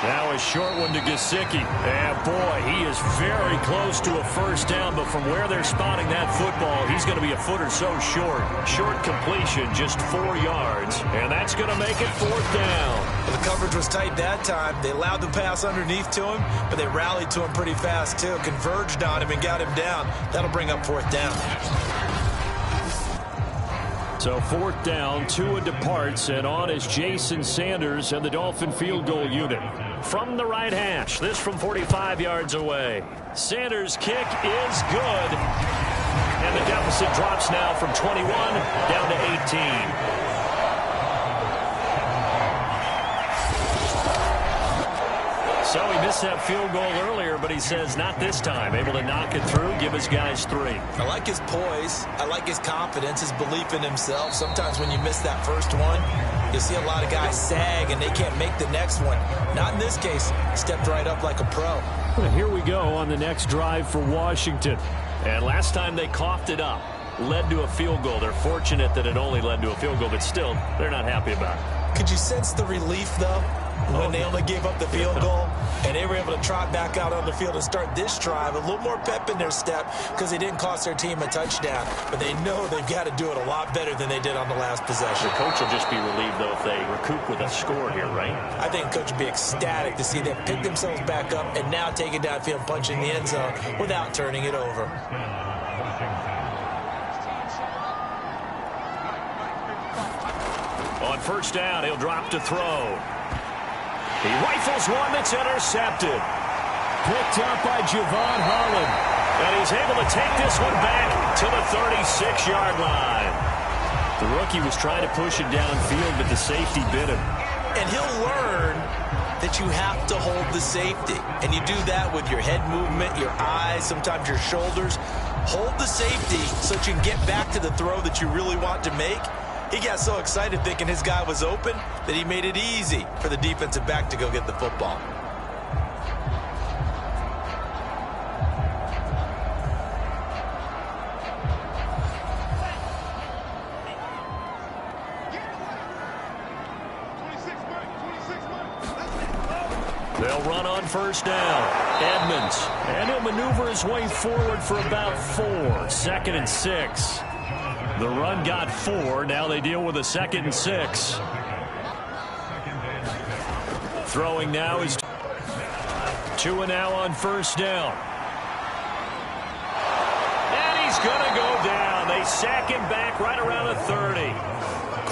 Now a short one to Gesicki. And boy, he is very close to a first down, but from where they're spotting that football, he's going to be a foot or so short. Short completion, just 4 yards, and that's going to make it 4th down. Well, the coverage was tight that time. They allowed the pass underneath to him, but they rallied to him pretty fast, too. Converged on him and got him down. That'll bring up 4th down. So 4th down, Tua departs, and on is Jason Sanders and the Dolphin field goal unit. From the right hash, this from 45 yards away. Sanders' kick is good. And the deficit drops now from 21 down to 18. So he missed that field goal earlier, but he says not this time. Able to knock it through, give his guys 3. I like his poise. I like his confidence, his belief in himself. Sometimes when you miss that first one, you'll see a lot of guys sag and they can't make the next one. Not in this case. Stepped right up like a pro. Well, here we go on the next drive for Washington. And last time they coughed it up, led to a field goal. They're fortunate that it only led to a field goal, but still, they're not happy about it. Could you sense the relief, though, when they only gave up the field goal and they were able to trot back out on the field and start this drive? A little more pep in their step because they didn't cost their team a touchdown, but they know they've got to do it a lot better than they did on the last possession. The coach will just be relieved, though, if they recoup with a score here, right? I think the coach would be ecstatic to see them pick themselves back up and now take it downfield and punch in the end zone without turning it over. On first down, he'll drop to throw. He rifles one that's intercepted. Picked up by Javon Holland. And he's able to take this one back to the 36-yard line. The rookie was trying to push it downfield, but the safety bit him. And he'll learn that you have to hold the safety. And you do that with your head movement, your eyes, sometimes your shoulders. Hold the safety so that you can get back to the throw that you really want to make. He got so excited thinking his guy was open that he made it easy for the defensive back to go get the football. They'll run on first down. Edmonds. And he'll maneuver his way forward for about 4. 2nd and 6. The run got 4. Now they deal with a 2nd and 6. Throwing now is Tua now on first down. And he's going to go down. They sack him back right around the 30.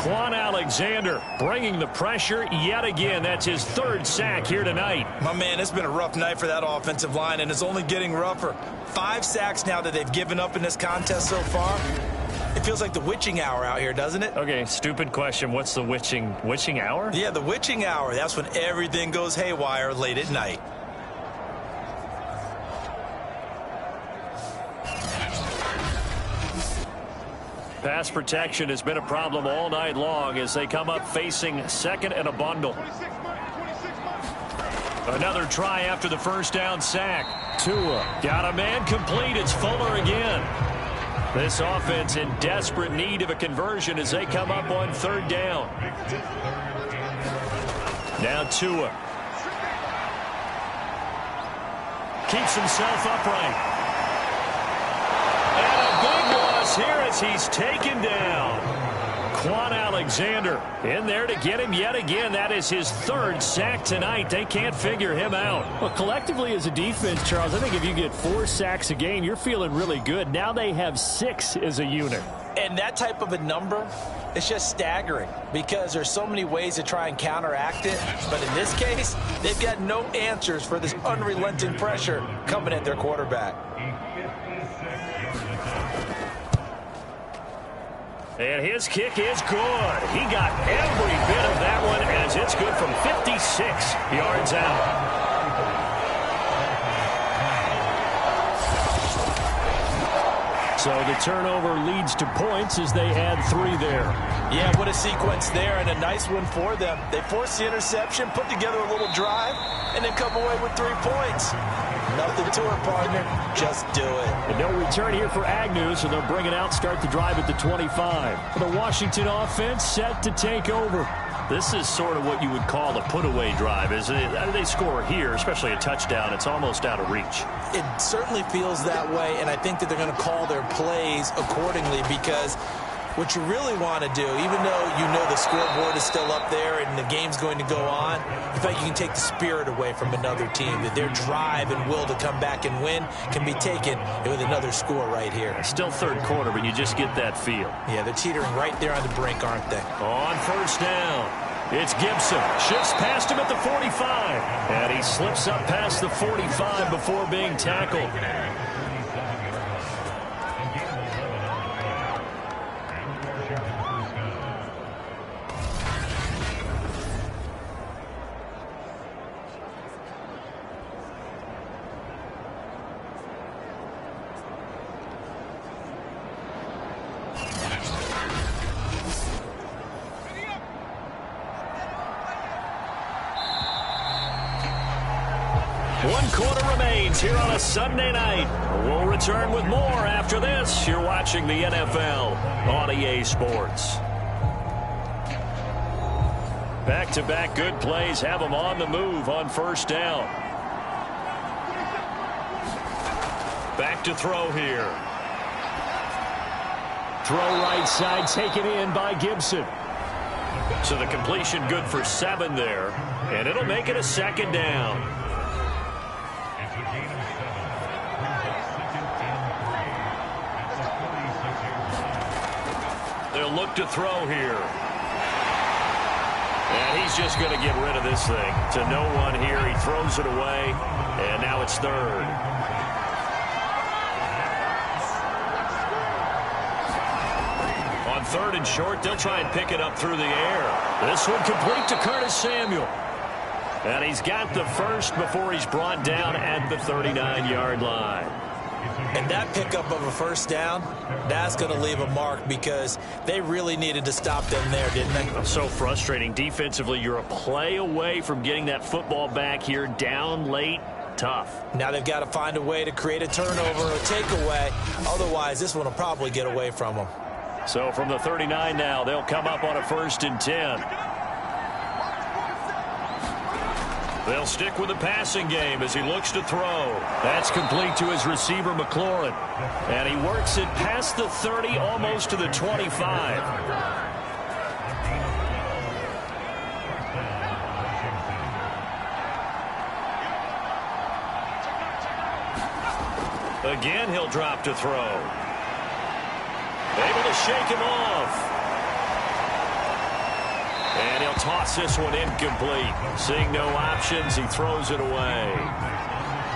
Quan Alexander bringing the pressure yet again. That's his 3rd sack here tonight. My man, it's been a rough night for that offensive line, and it's only getting rougher. 5 sacks now that they've given up in this contest so far. It feels like the witching hour out here, doesn't it? Okay, stupid question. What's the witching hour? Yeah, the witching hour. That's when everything goes haywire late at night. Pass protection has been a problem all night long as they come up facing 2nd and a bundle. Another try after the first down sack. Tua got a man complete. It's Fuller again. This offense in desperate need of a conversion as they come up on 3rd down. Now Tua keeps himself upright. And a big loss here as he's taken down. Quan Alexander in there to get him yet again. That is his 3rd sack tonight. They can't figure him out. Well, collectively as a defense, Charles, I think if you get 4 sacks a game, you're feeling really good. Now they have 6 as a unit. And that type of a number, it's just staggering because there's so many ways to try and counteract it. But in this case, they've got no answers for this unrelenting pressure coming at their quarterback. And his kick is good. He got every bit of that one as it's good from 56 yards out. So the turnover leads to points as they add 3 there. Yeah, what a sequence there and a nice one for them. They forced the interception, put together a little drive, and then come away with 3 points. Nothing to it, partner. Just do it. And no return here for Agnew, so they'll bring it out, start the drive at the 25. The Washington offense set to take over. This is sort of what you would call a put-away drive, isn't it? They score here, especially a touchdown. It's almost out of reach. It certainly feels that way, and I think that they're going to call their plays accordingly, because what you really want to do, even though you know the scoreboard is still up there and the game's going to go on, in fact, you can take the spirit away from another team, that their drive and will to come back and win can be taken with another score right here. Still third quarter, but you just get that feel. Yeah, they're teetering right there on the brink, aren't they? On first down, it's Gibson. Shifts past him at the 45. And he slips up past the 45 before being tackled. One quarter remains here on a Sunday night. We'll return with more after this. You're watching the NFL on EA Sports. Back-to-back good plays have them on the move on first down. Back to throw here. Throw right side taken in by Gibson. So the completion good for 7 there. And it'll make it a second down. They'll look to throw here. And he's just going to get rid of this thing. To no one here. He throws it away. And now it's third. On third and short, they'll try and pick it up through the air. This one complete to Curtis Samuel. And he's got the first before he's brought down at the 39-yard line. And that pickup of a first down, that's going to leave a mark, because they really needed to stop them there, didn't they? So frustrating. Defensively, you're a play away from getting that football back here, down late. Tough. Now they've got to find a way to create a turnover or takeaway. Otherwise, this one will probably get away from them. So from the 39 now, they'll come up on a 1st and 10. They'll stick with the passing game as he looks to throw. That's complete to his receiver, McLaurin. And he works it past the 30, almost to the 25. Again, he'll drop to throw. Able to shake him off. And he'll toss this one incomplete. Seeing no options, he throws it away.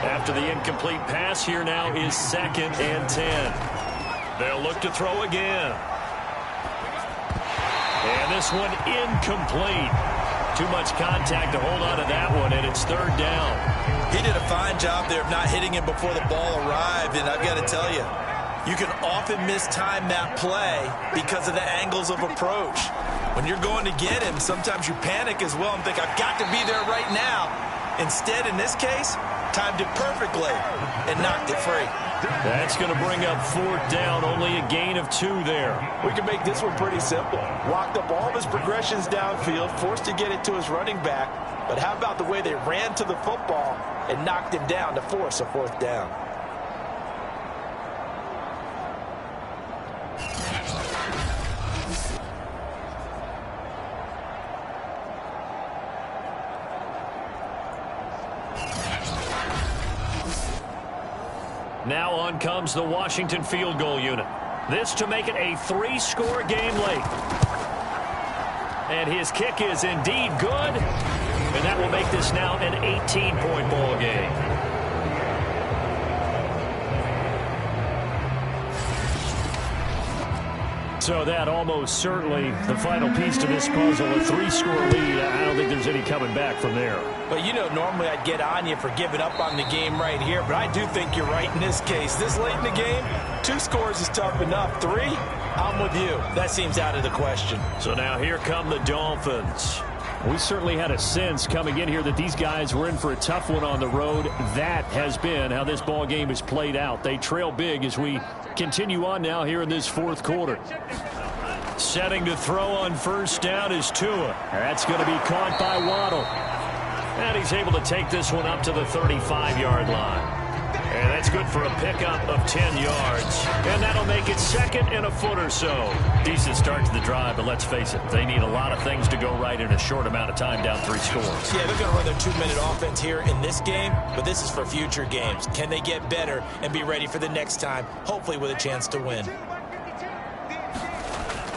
After the incomplete pass, here now is 2nd and 10. They'll look to throw again. And this one incomplete. Too much contact to hold on to that one, and it's 3rd down. He did a fine job there of not hitting him before the ball arrived, and I've got to tell you, you can often mistime that play because of the angles of approach. When you're going to get him, sometimes you panic as well and think, I've got to be there right now. Instead, in this case, timed it perfectly and knocked it free. That's going to bring up 4th down, only a gain of 2 there. We can make this one pretty simple. Walked up all of his progressions downfield, forced to get it to his running back. But how about the way they ran to the football and knocked him down to force a 4th down? Now on comes the Washington field goal unit. This to make it a 3-score game late. And his kick is indeed good. And that will make this now an 18-point ball game. So that almost certainly the final piece to this puzzle, a 3-score lead. I don't think there's any coming back from there. But, you know, normally I'd get on you for giving up on the game right here, but I do think you're right in this case. This late in the game, 2 scores is tough enough. 3, I'm with you. That seems out of the question. So now here come the Dolphins. We certainly had a sense coming in here that these guys were in for a tough one on the road. That has been how this ball game is played out. They trail big as we continue on now here in this 4th quarter. Setting to throw on first down is Tua. That's going to be caught by Waddle. And he's able to take this one up to the 35-yard line. And that's good for a pickup of 10 yards. And that'll make it second and a foot or so. Decent start to the drive, but let's face it, they need a lot of things to go right in a short amount of time, down 3 scores. Yeah, they're going to run their 2-minute offense here in this game, but this is for future games. Can they get better and be ready for the next time, hopefully with a chance to win?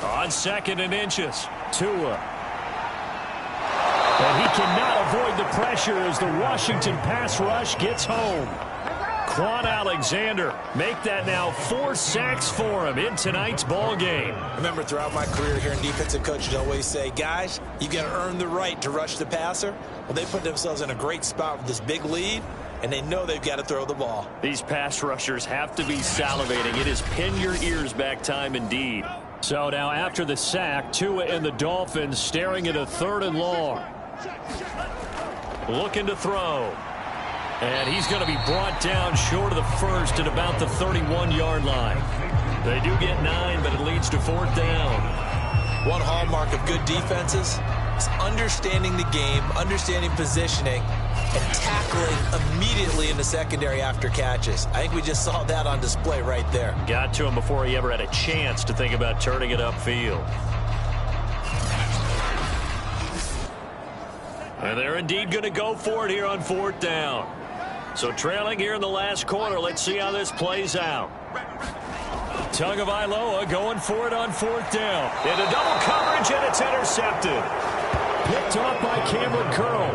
On 2nd and inches, Tua. And he cannot avoid the pressure as the Washington pass rush gets home. Quan Alexander make that now 4 sacks for him in tonight's ball game. I remember throughout my career here in defensive coaches always say, guys, you got to earn the right to rush the passer. Well, they put themselves in a great spot with this big lead, and they know they've got to throw the ball. These pass rushers have to be salivating. It is pin your ears back time indeed. So now after the sack, Tua and the Dolphins staring at a 3rd and long. Looking to throw. And he's going to be brought down short of the first at about the 31-yard line. They do get 9, but it leads to 4th down. One hallmark of good defenses is understanding the game, understanding positioning, and tackling immediately in the secondary after catches. I think we just saw that on display right there. Got to him before he ever had a chance to think about turning it upfield. And they're indeed going to go for it here on 4th down. So trailing here in the last quarter, let's see how this plays out. Tagovailoa going for it on 4th down. Into double coverage, and it's intercepted. Picked off by Cameron Curl.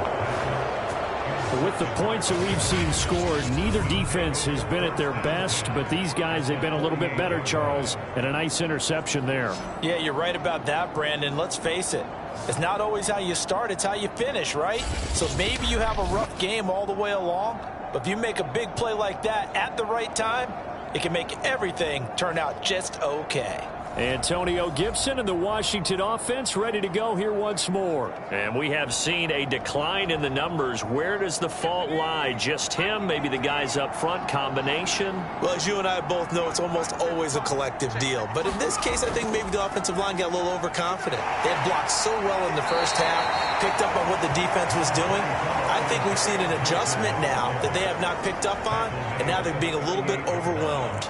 With the points that we've seen scored, neither defense has been at their best, but these guys have been a little bit better, Charles, and a nice interception there. Yeah, you're right about that, Brandon. Let's face it. It's not always how you start, it's how you finish, right? So maybe you have a rough game all the way along, but if you make a big play like that at the right time, it can make everything turn out just okay. Antonio Gibson and the Washington offense ready to go here once more. And we have seen a decline in the numbers. Where does the fault lie? Just him? Maybe the guys up front? Combination? Well, as you and I both know, it's almost always a collective deal. But in this case, I think maybe the offensive line got a little overconfident. They had blocked so well in the first half, picked up on what the defense was doing. I think we've seen an adjustment now that they have not picked up on, and now they're being a little bit overwhelmed.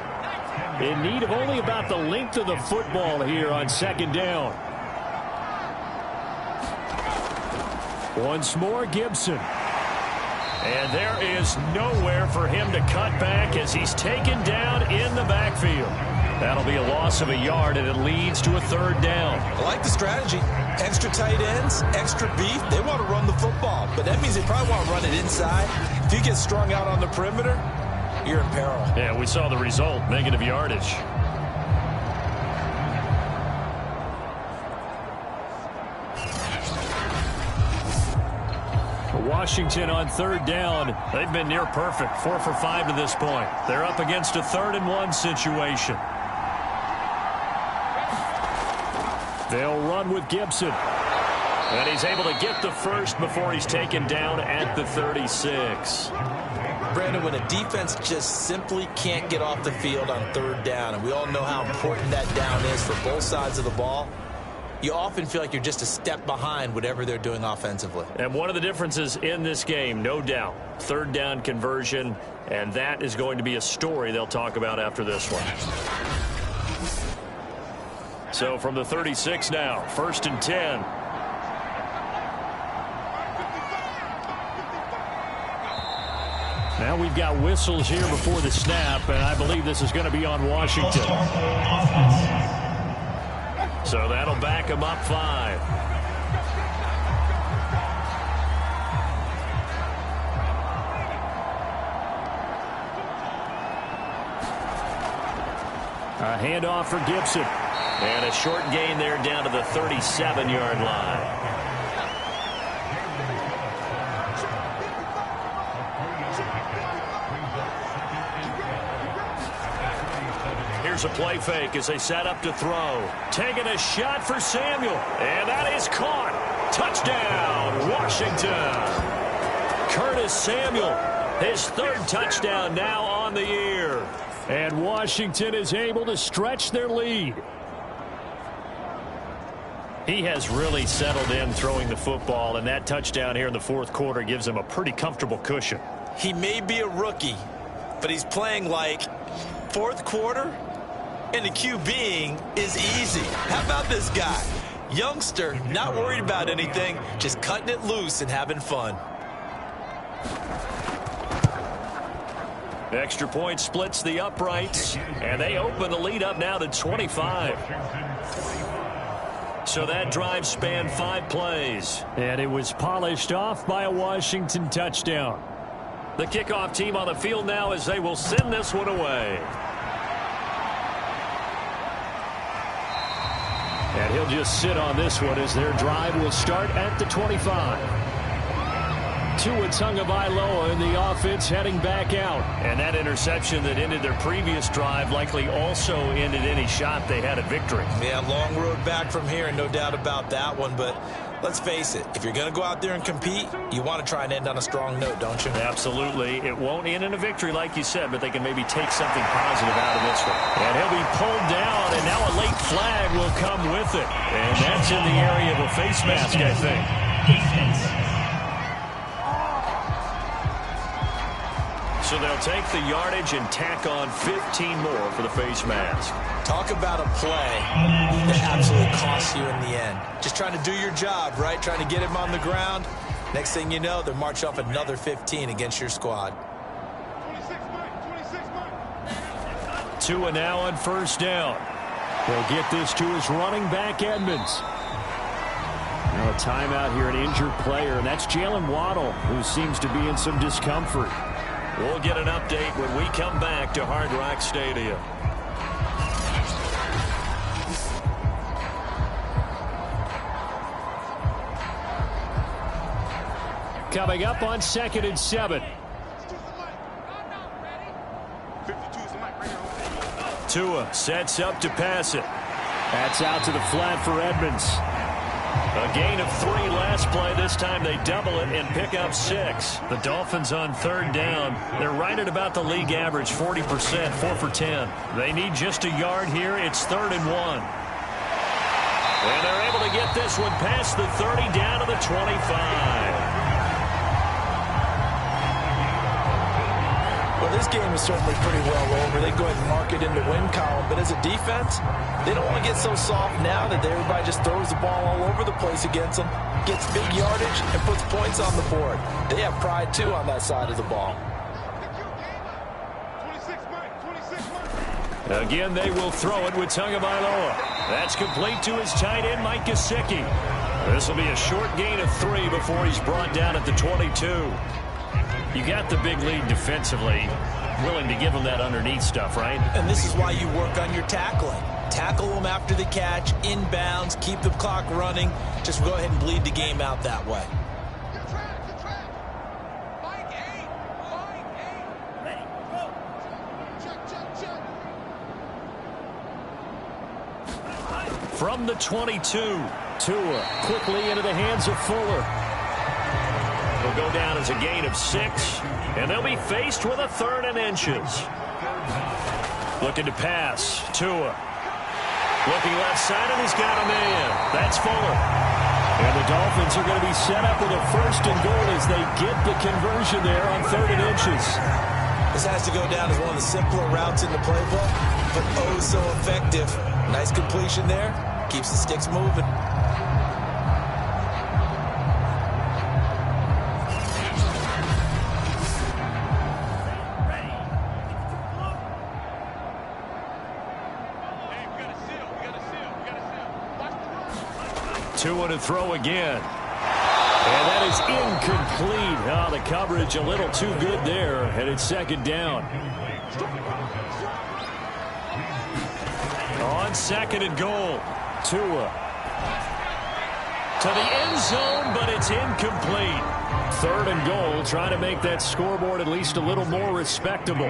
In need of only about the length of the football here on 2nd down. Once more, Gibson. And there is nowhere for him to cut back as he's taken down in the backfield. That'll be a loss of a yard, and it leads to a 3rd down. I like the strategy. Extra tight ends, extra beef. They want to run the football, but that means they probably want to run it inside. If you get strung out on the perimeter, you're in peril. Yeah, we saw the result, negative yardage. Washington on 3rd down. They've been near perfect, 4 for 5 to this point. They're up against a 3rd and 1 situation. They'll run with Gibson. And he's able to get the first before he's taken down at the 36. Brandon, when a defense just simply can't get off the field on 3rd down, and we all know how important that down is for both sides of the ball, you often feel like you're just a step behind whatever they're doing offensively. And one of the differences in this game, no doubt, 3rd down conversion, and that is going to be a story they'll talk about after this one. So from the 36 now, 1st and 10. Now we've got whistles here before the snap, and I believe this is going to be on Washington. So that'll back him up 5. A handoff for Gibson. And a short gain there down to the 37-yard line. Here's a play fake as they set up to throw. Taking a shot for Samuel. And that is caught. Touchdown, Washington. Curtis Samuel, his 3rd touchdown now on the year. And Washington is able to stretch their lead. He has really settled in throwing the football, and that touchdown here in the fourth quarter gives him a pretty comfortable cushion. He may be a rookie, but he's playing like fourth quarter, and the QBing is easy. How about this guy? Youngster, not worried about anything, just cutting it loose and having fun. Extra point splits the uprights, and they open the lead up now to 25. So that drive spanned 5 plays. And it was polished off by a Washington touchdown. The kickoff team on the field now as they will send this one away. And he'll just sit on this one as their drive will start at the 25. Tua Tagovailoa in the offense heading back out. And that interception that ended their previous drive likely also ended any shot they had at victory. Yeah, long road back from here, no doubt about that one. But let's face it, if you're going to go out there and compete, you want to try and end on a strong note, don't you? Absolutely. It won't end in a victory like you said, but they can maybe take something positive out of this one. And he'll be pulled down, and now a late flag will come with it. And that's in the area of a face mask, I think. So they'll take the yardage and tack on 15 more for the face mask. Talk about a play that absolutely costs you in the end. Just trying to do your job, right? Trying to get him on the ground. Next thing you know, they're marching off another 15 against your squad. Tua now on first down. He'll get this to his running back, Edmonds. Now a timeout here, an injured player, and that's Jalen Waddle, who seems to be in some discomfort. We'll get an update when we come back to Hard Rock Stadium. Coming up on 2nd and 7. Tua sets up to pass it. That's out to the flat for Edmonds. A gain of 3 last play. This time they double it and pick up 6. The Dolphins on third down. They're right at about the league average, 40%, 4 for 10. They need just a yard here. It's 3rd and 1. And they're able to get this one past the 30 down to the 25. Well, this game is certainly pretty well over. They go ahead and mark it in the win column. But as a defense, they don't want to get so soft now that everybody just throws the ball all over the place against them, gets big yardage, and puts points on the board. They have pride, too, on that side of the ball. Again, they will throw it with Tagovailoa. That's complete to his tight end, Mike Gesicki. This will be a short gain of 3 before he's brought down at the 22. You got the big lead defensively, willing to give them that underneath stuff, right? And this is why you work on your tackling. Tackle them after the catch, inbounds, keep the clock running. Just go ahead and bleed the game out that way. From the 22, Tua quickly into the hands of Fuller. will go down as a gain of 6, and they'll be faced with a 3rd and inches. Looking to pass. Tua. Looking left side, and he's got a man. That's Fuller. And the Dolphins are going to be set up with a 1st and goal as they get the conversion there on 3rd and inches. This has to go down as one of the simpler routes in the playbook, but oh so effective. Nice completion there. Keeps the sticks moving. Tua to throw again. And that is incomplete. Oh, the coverage a little too good there, and it's 2nd down. On 2nd and goal, Tua to the end zone, but it's incomplete. 3rd and goal, trying to make that scoreboard at least a little more respectable.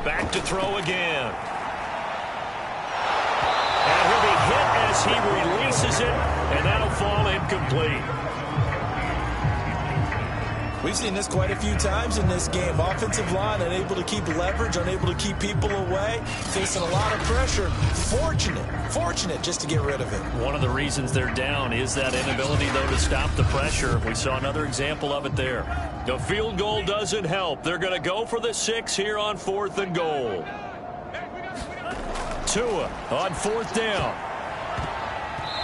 Back to throw again. And he'll be hit as he releases it, and that'll fall incomplete. We've seen this quite a few times in this game. Offensive line unable to keep leverage, unable to keep people away, facing a lot of pressure. Fortunate just to get rid of it. One of the reasons they're down is that inability, though, to stop the pressure. We saw another example of it there. The field goal doesn't help. They're going to go for the 6 here on 4th and goal. Tua on 4th down.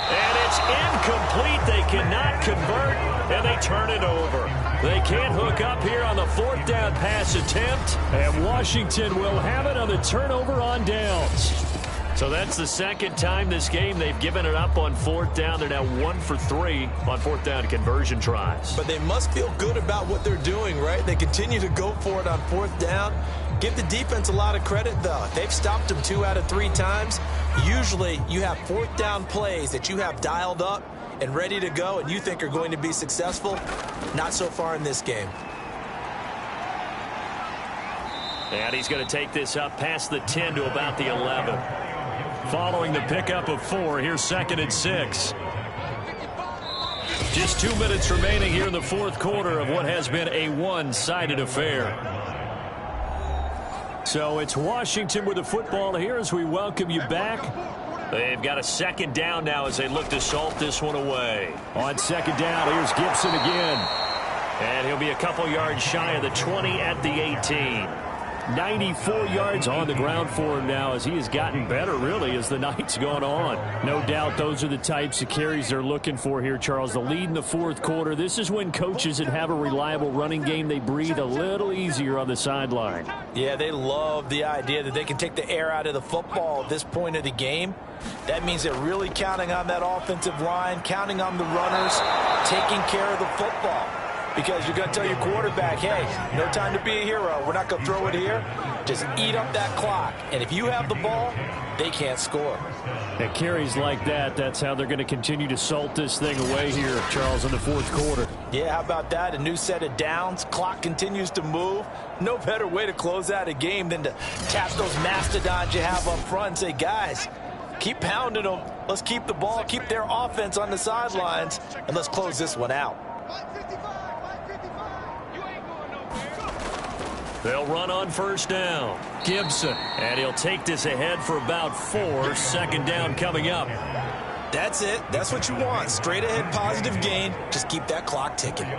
And it's incomplete. They cannot convert, and they turn it over. They can't hook up here on the 4th down pass attempt, and Washington will have it on the turnover on downs. So that's the second time this game they've given it up on 4th down. They're now 1 for 3 on 4th down conversion tries. But they must feel good about what they're doing, right? They continue to go for it on 4th down. Give the defense a lot of credit, though. They've stopped them 2 out of 3 times. Usually, you have 4th down plays that you have dialed up and ready to go and you think are going to be successful. Not so far in this game. And he's going to take this up past the 10 to about the 11. Following the pickup of 4, here's 2nd and 6. Just 2 minutes remaining here in the 4th quarter of what has been a one-sided affair. So it's Washington with the football here as we welcome you back. They've got a 2nd down now as they look to salt this one away. On 2nd down, here's Gibson again. And he'll be a couple yards shy of the 20 at the 18. 94 yards on the ground for him now as he has gotten better, really, as the night's gone on. No doubt those are the types of carries they're looking for here, Charles. The lead in the 4th quarter. This is when coaches that have a reliable running game, they breathe a little easier on the sideline. Yeah, they love the idea that they can take the air out of the football at this point of the game. That means they're really counting on that offensive line, counting on the runners, taking care of the football. Because you're going to tell your quarterback, hey, no time to be a hero. We're not going to throw it here. Just eat up that clock. And if you have the ball, they can't score. At carries like that, that's how they're going to continue to salt this thing away here, Charles, in the 4th quarter. Yeah, how about that? A new set of downs. Clock continues to move. No better way to close out a game than to tap those mastodons you have up front and say, guys, keep pounding them. Let's keep the ball, keep their offense on the sidelines, and let's close this one out. They'll run on 1st down. Gibson. And he'll take this ahead for about 4. 2nd down coming up. That's it. That's what you want. Straight ahead positive gain. Just keep that clock ticking.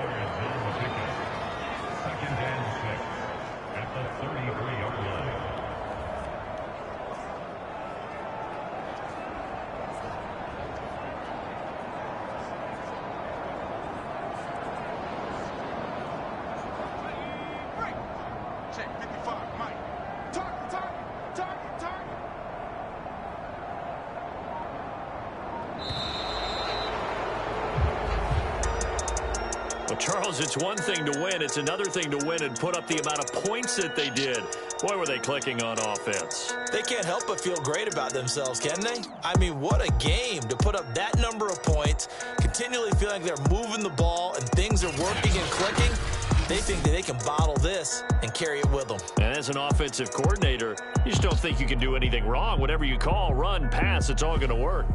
Well, Charles, it's one thing to win. It's another thing to win and put up the amount of points that they did. Boy, were they clicking on offense. They can't help but feel great about themselves, can they? I mean, what a game to put up that number of points, continually feeling like they're moving the ball and things are working and clicking. They think that they can bottle this and carry it with them. And as an offensive coordinator, you just don't think you can do anything wrong. Whatever you call, run, pass, it's all going to work.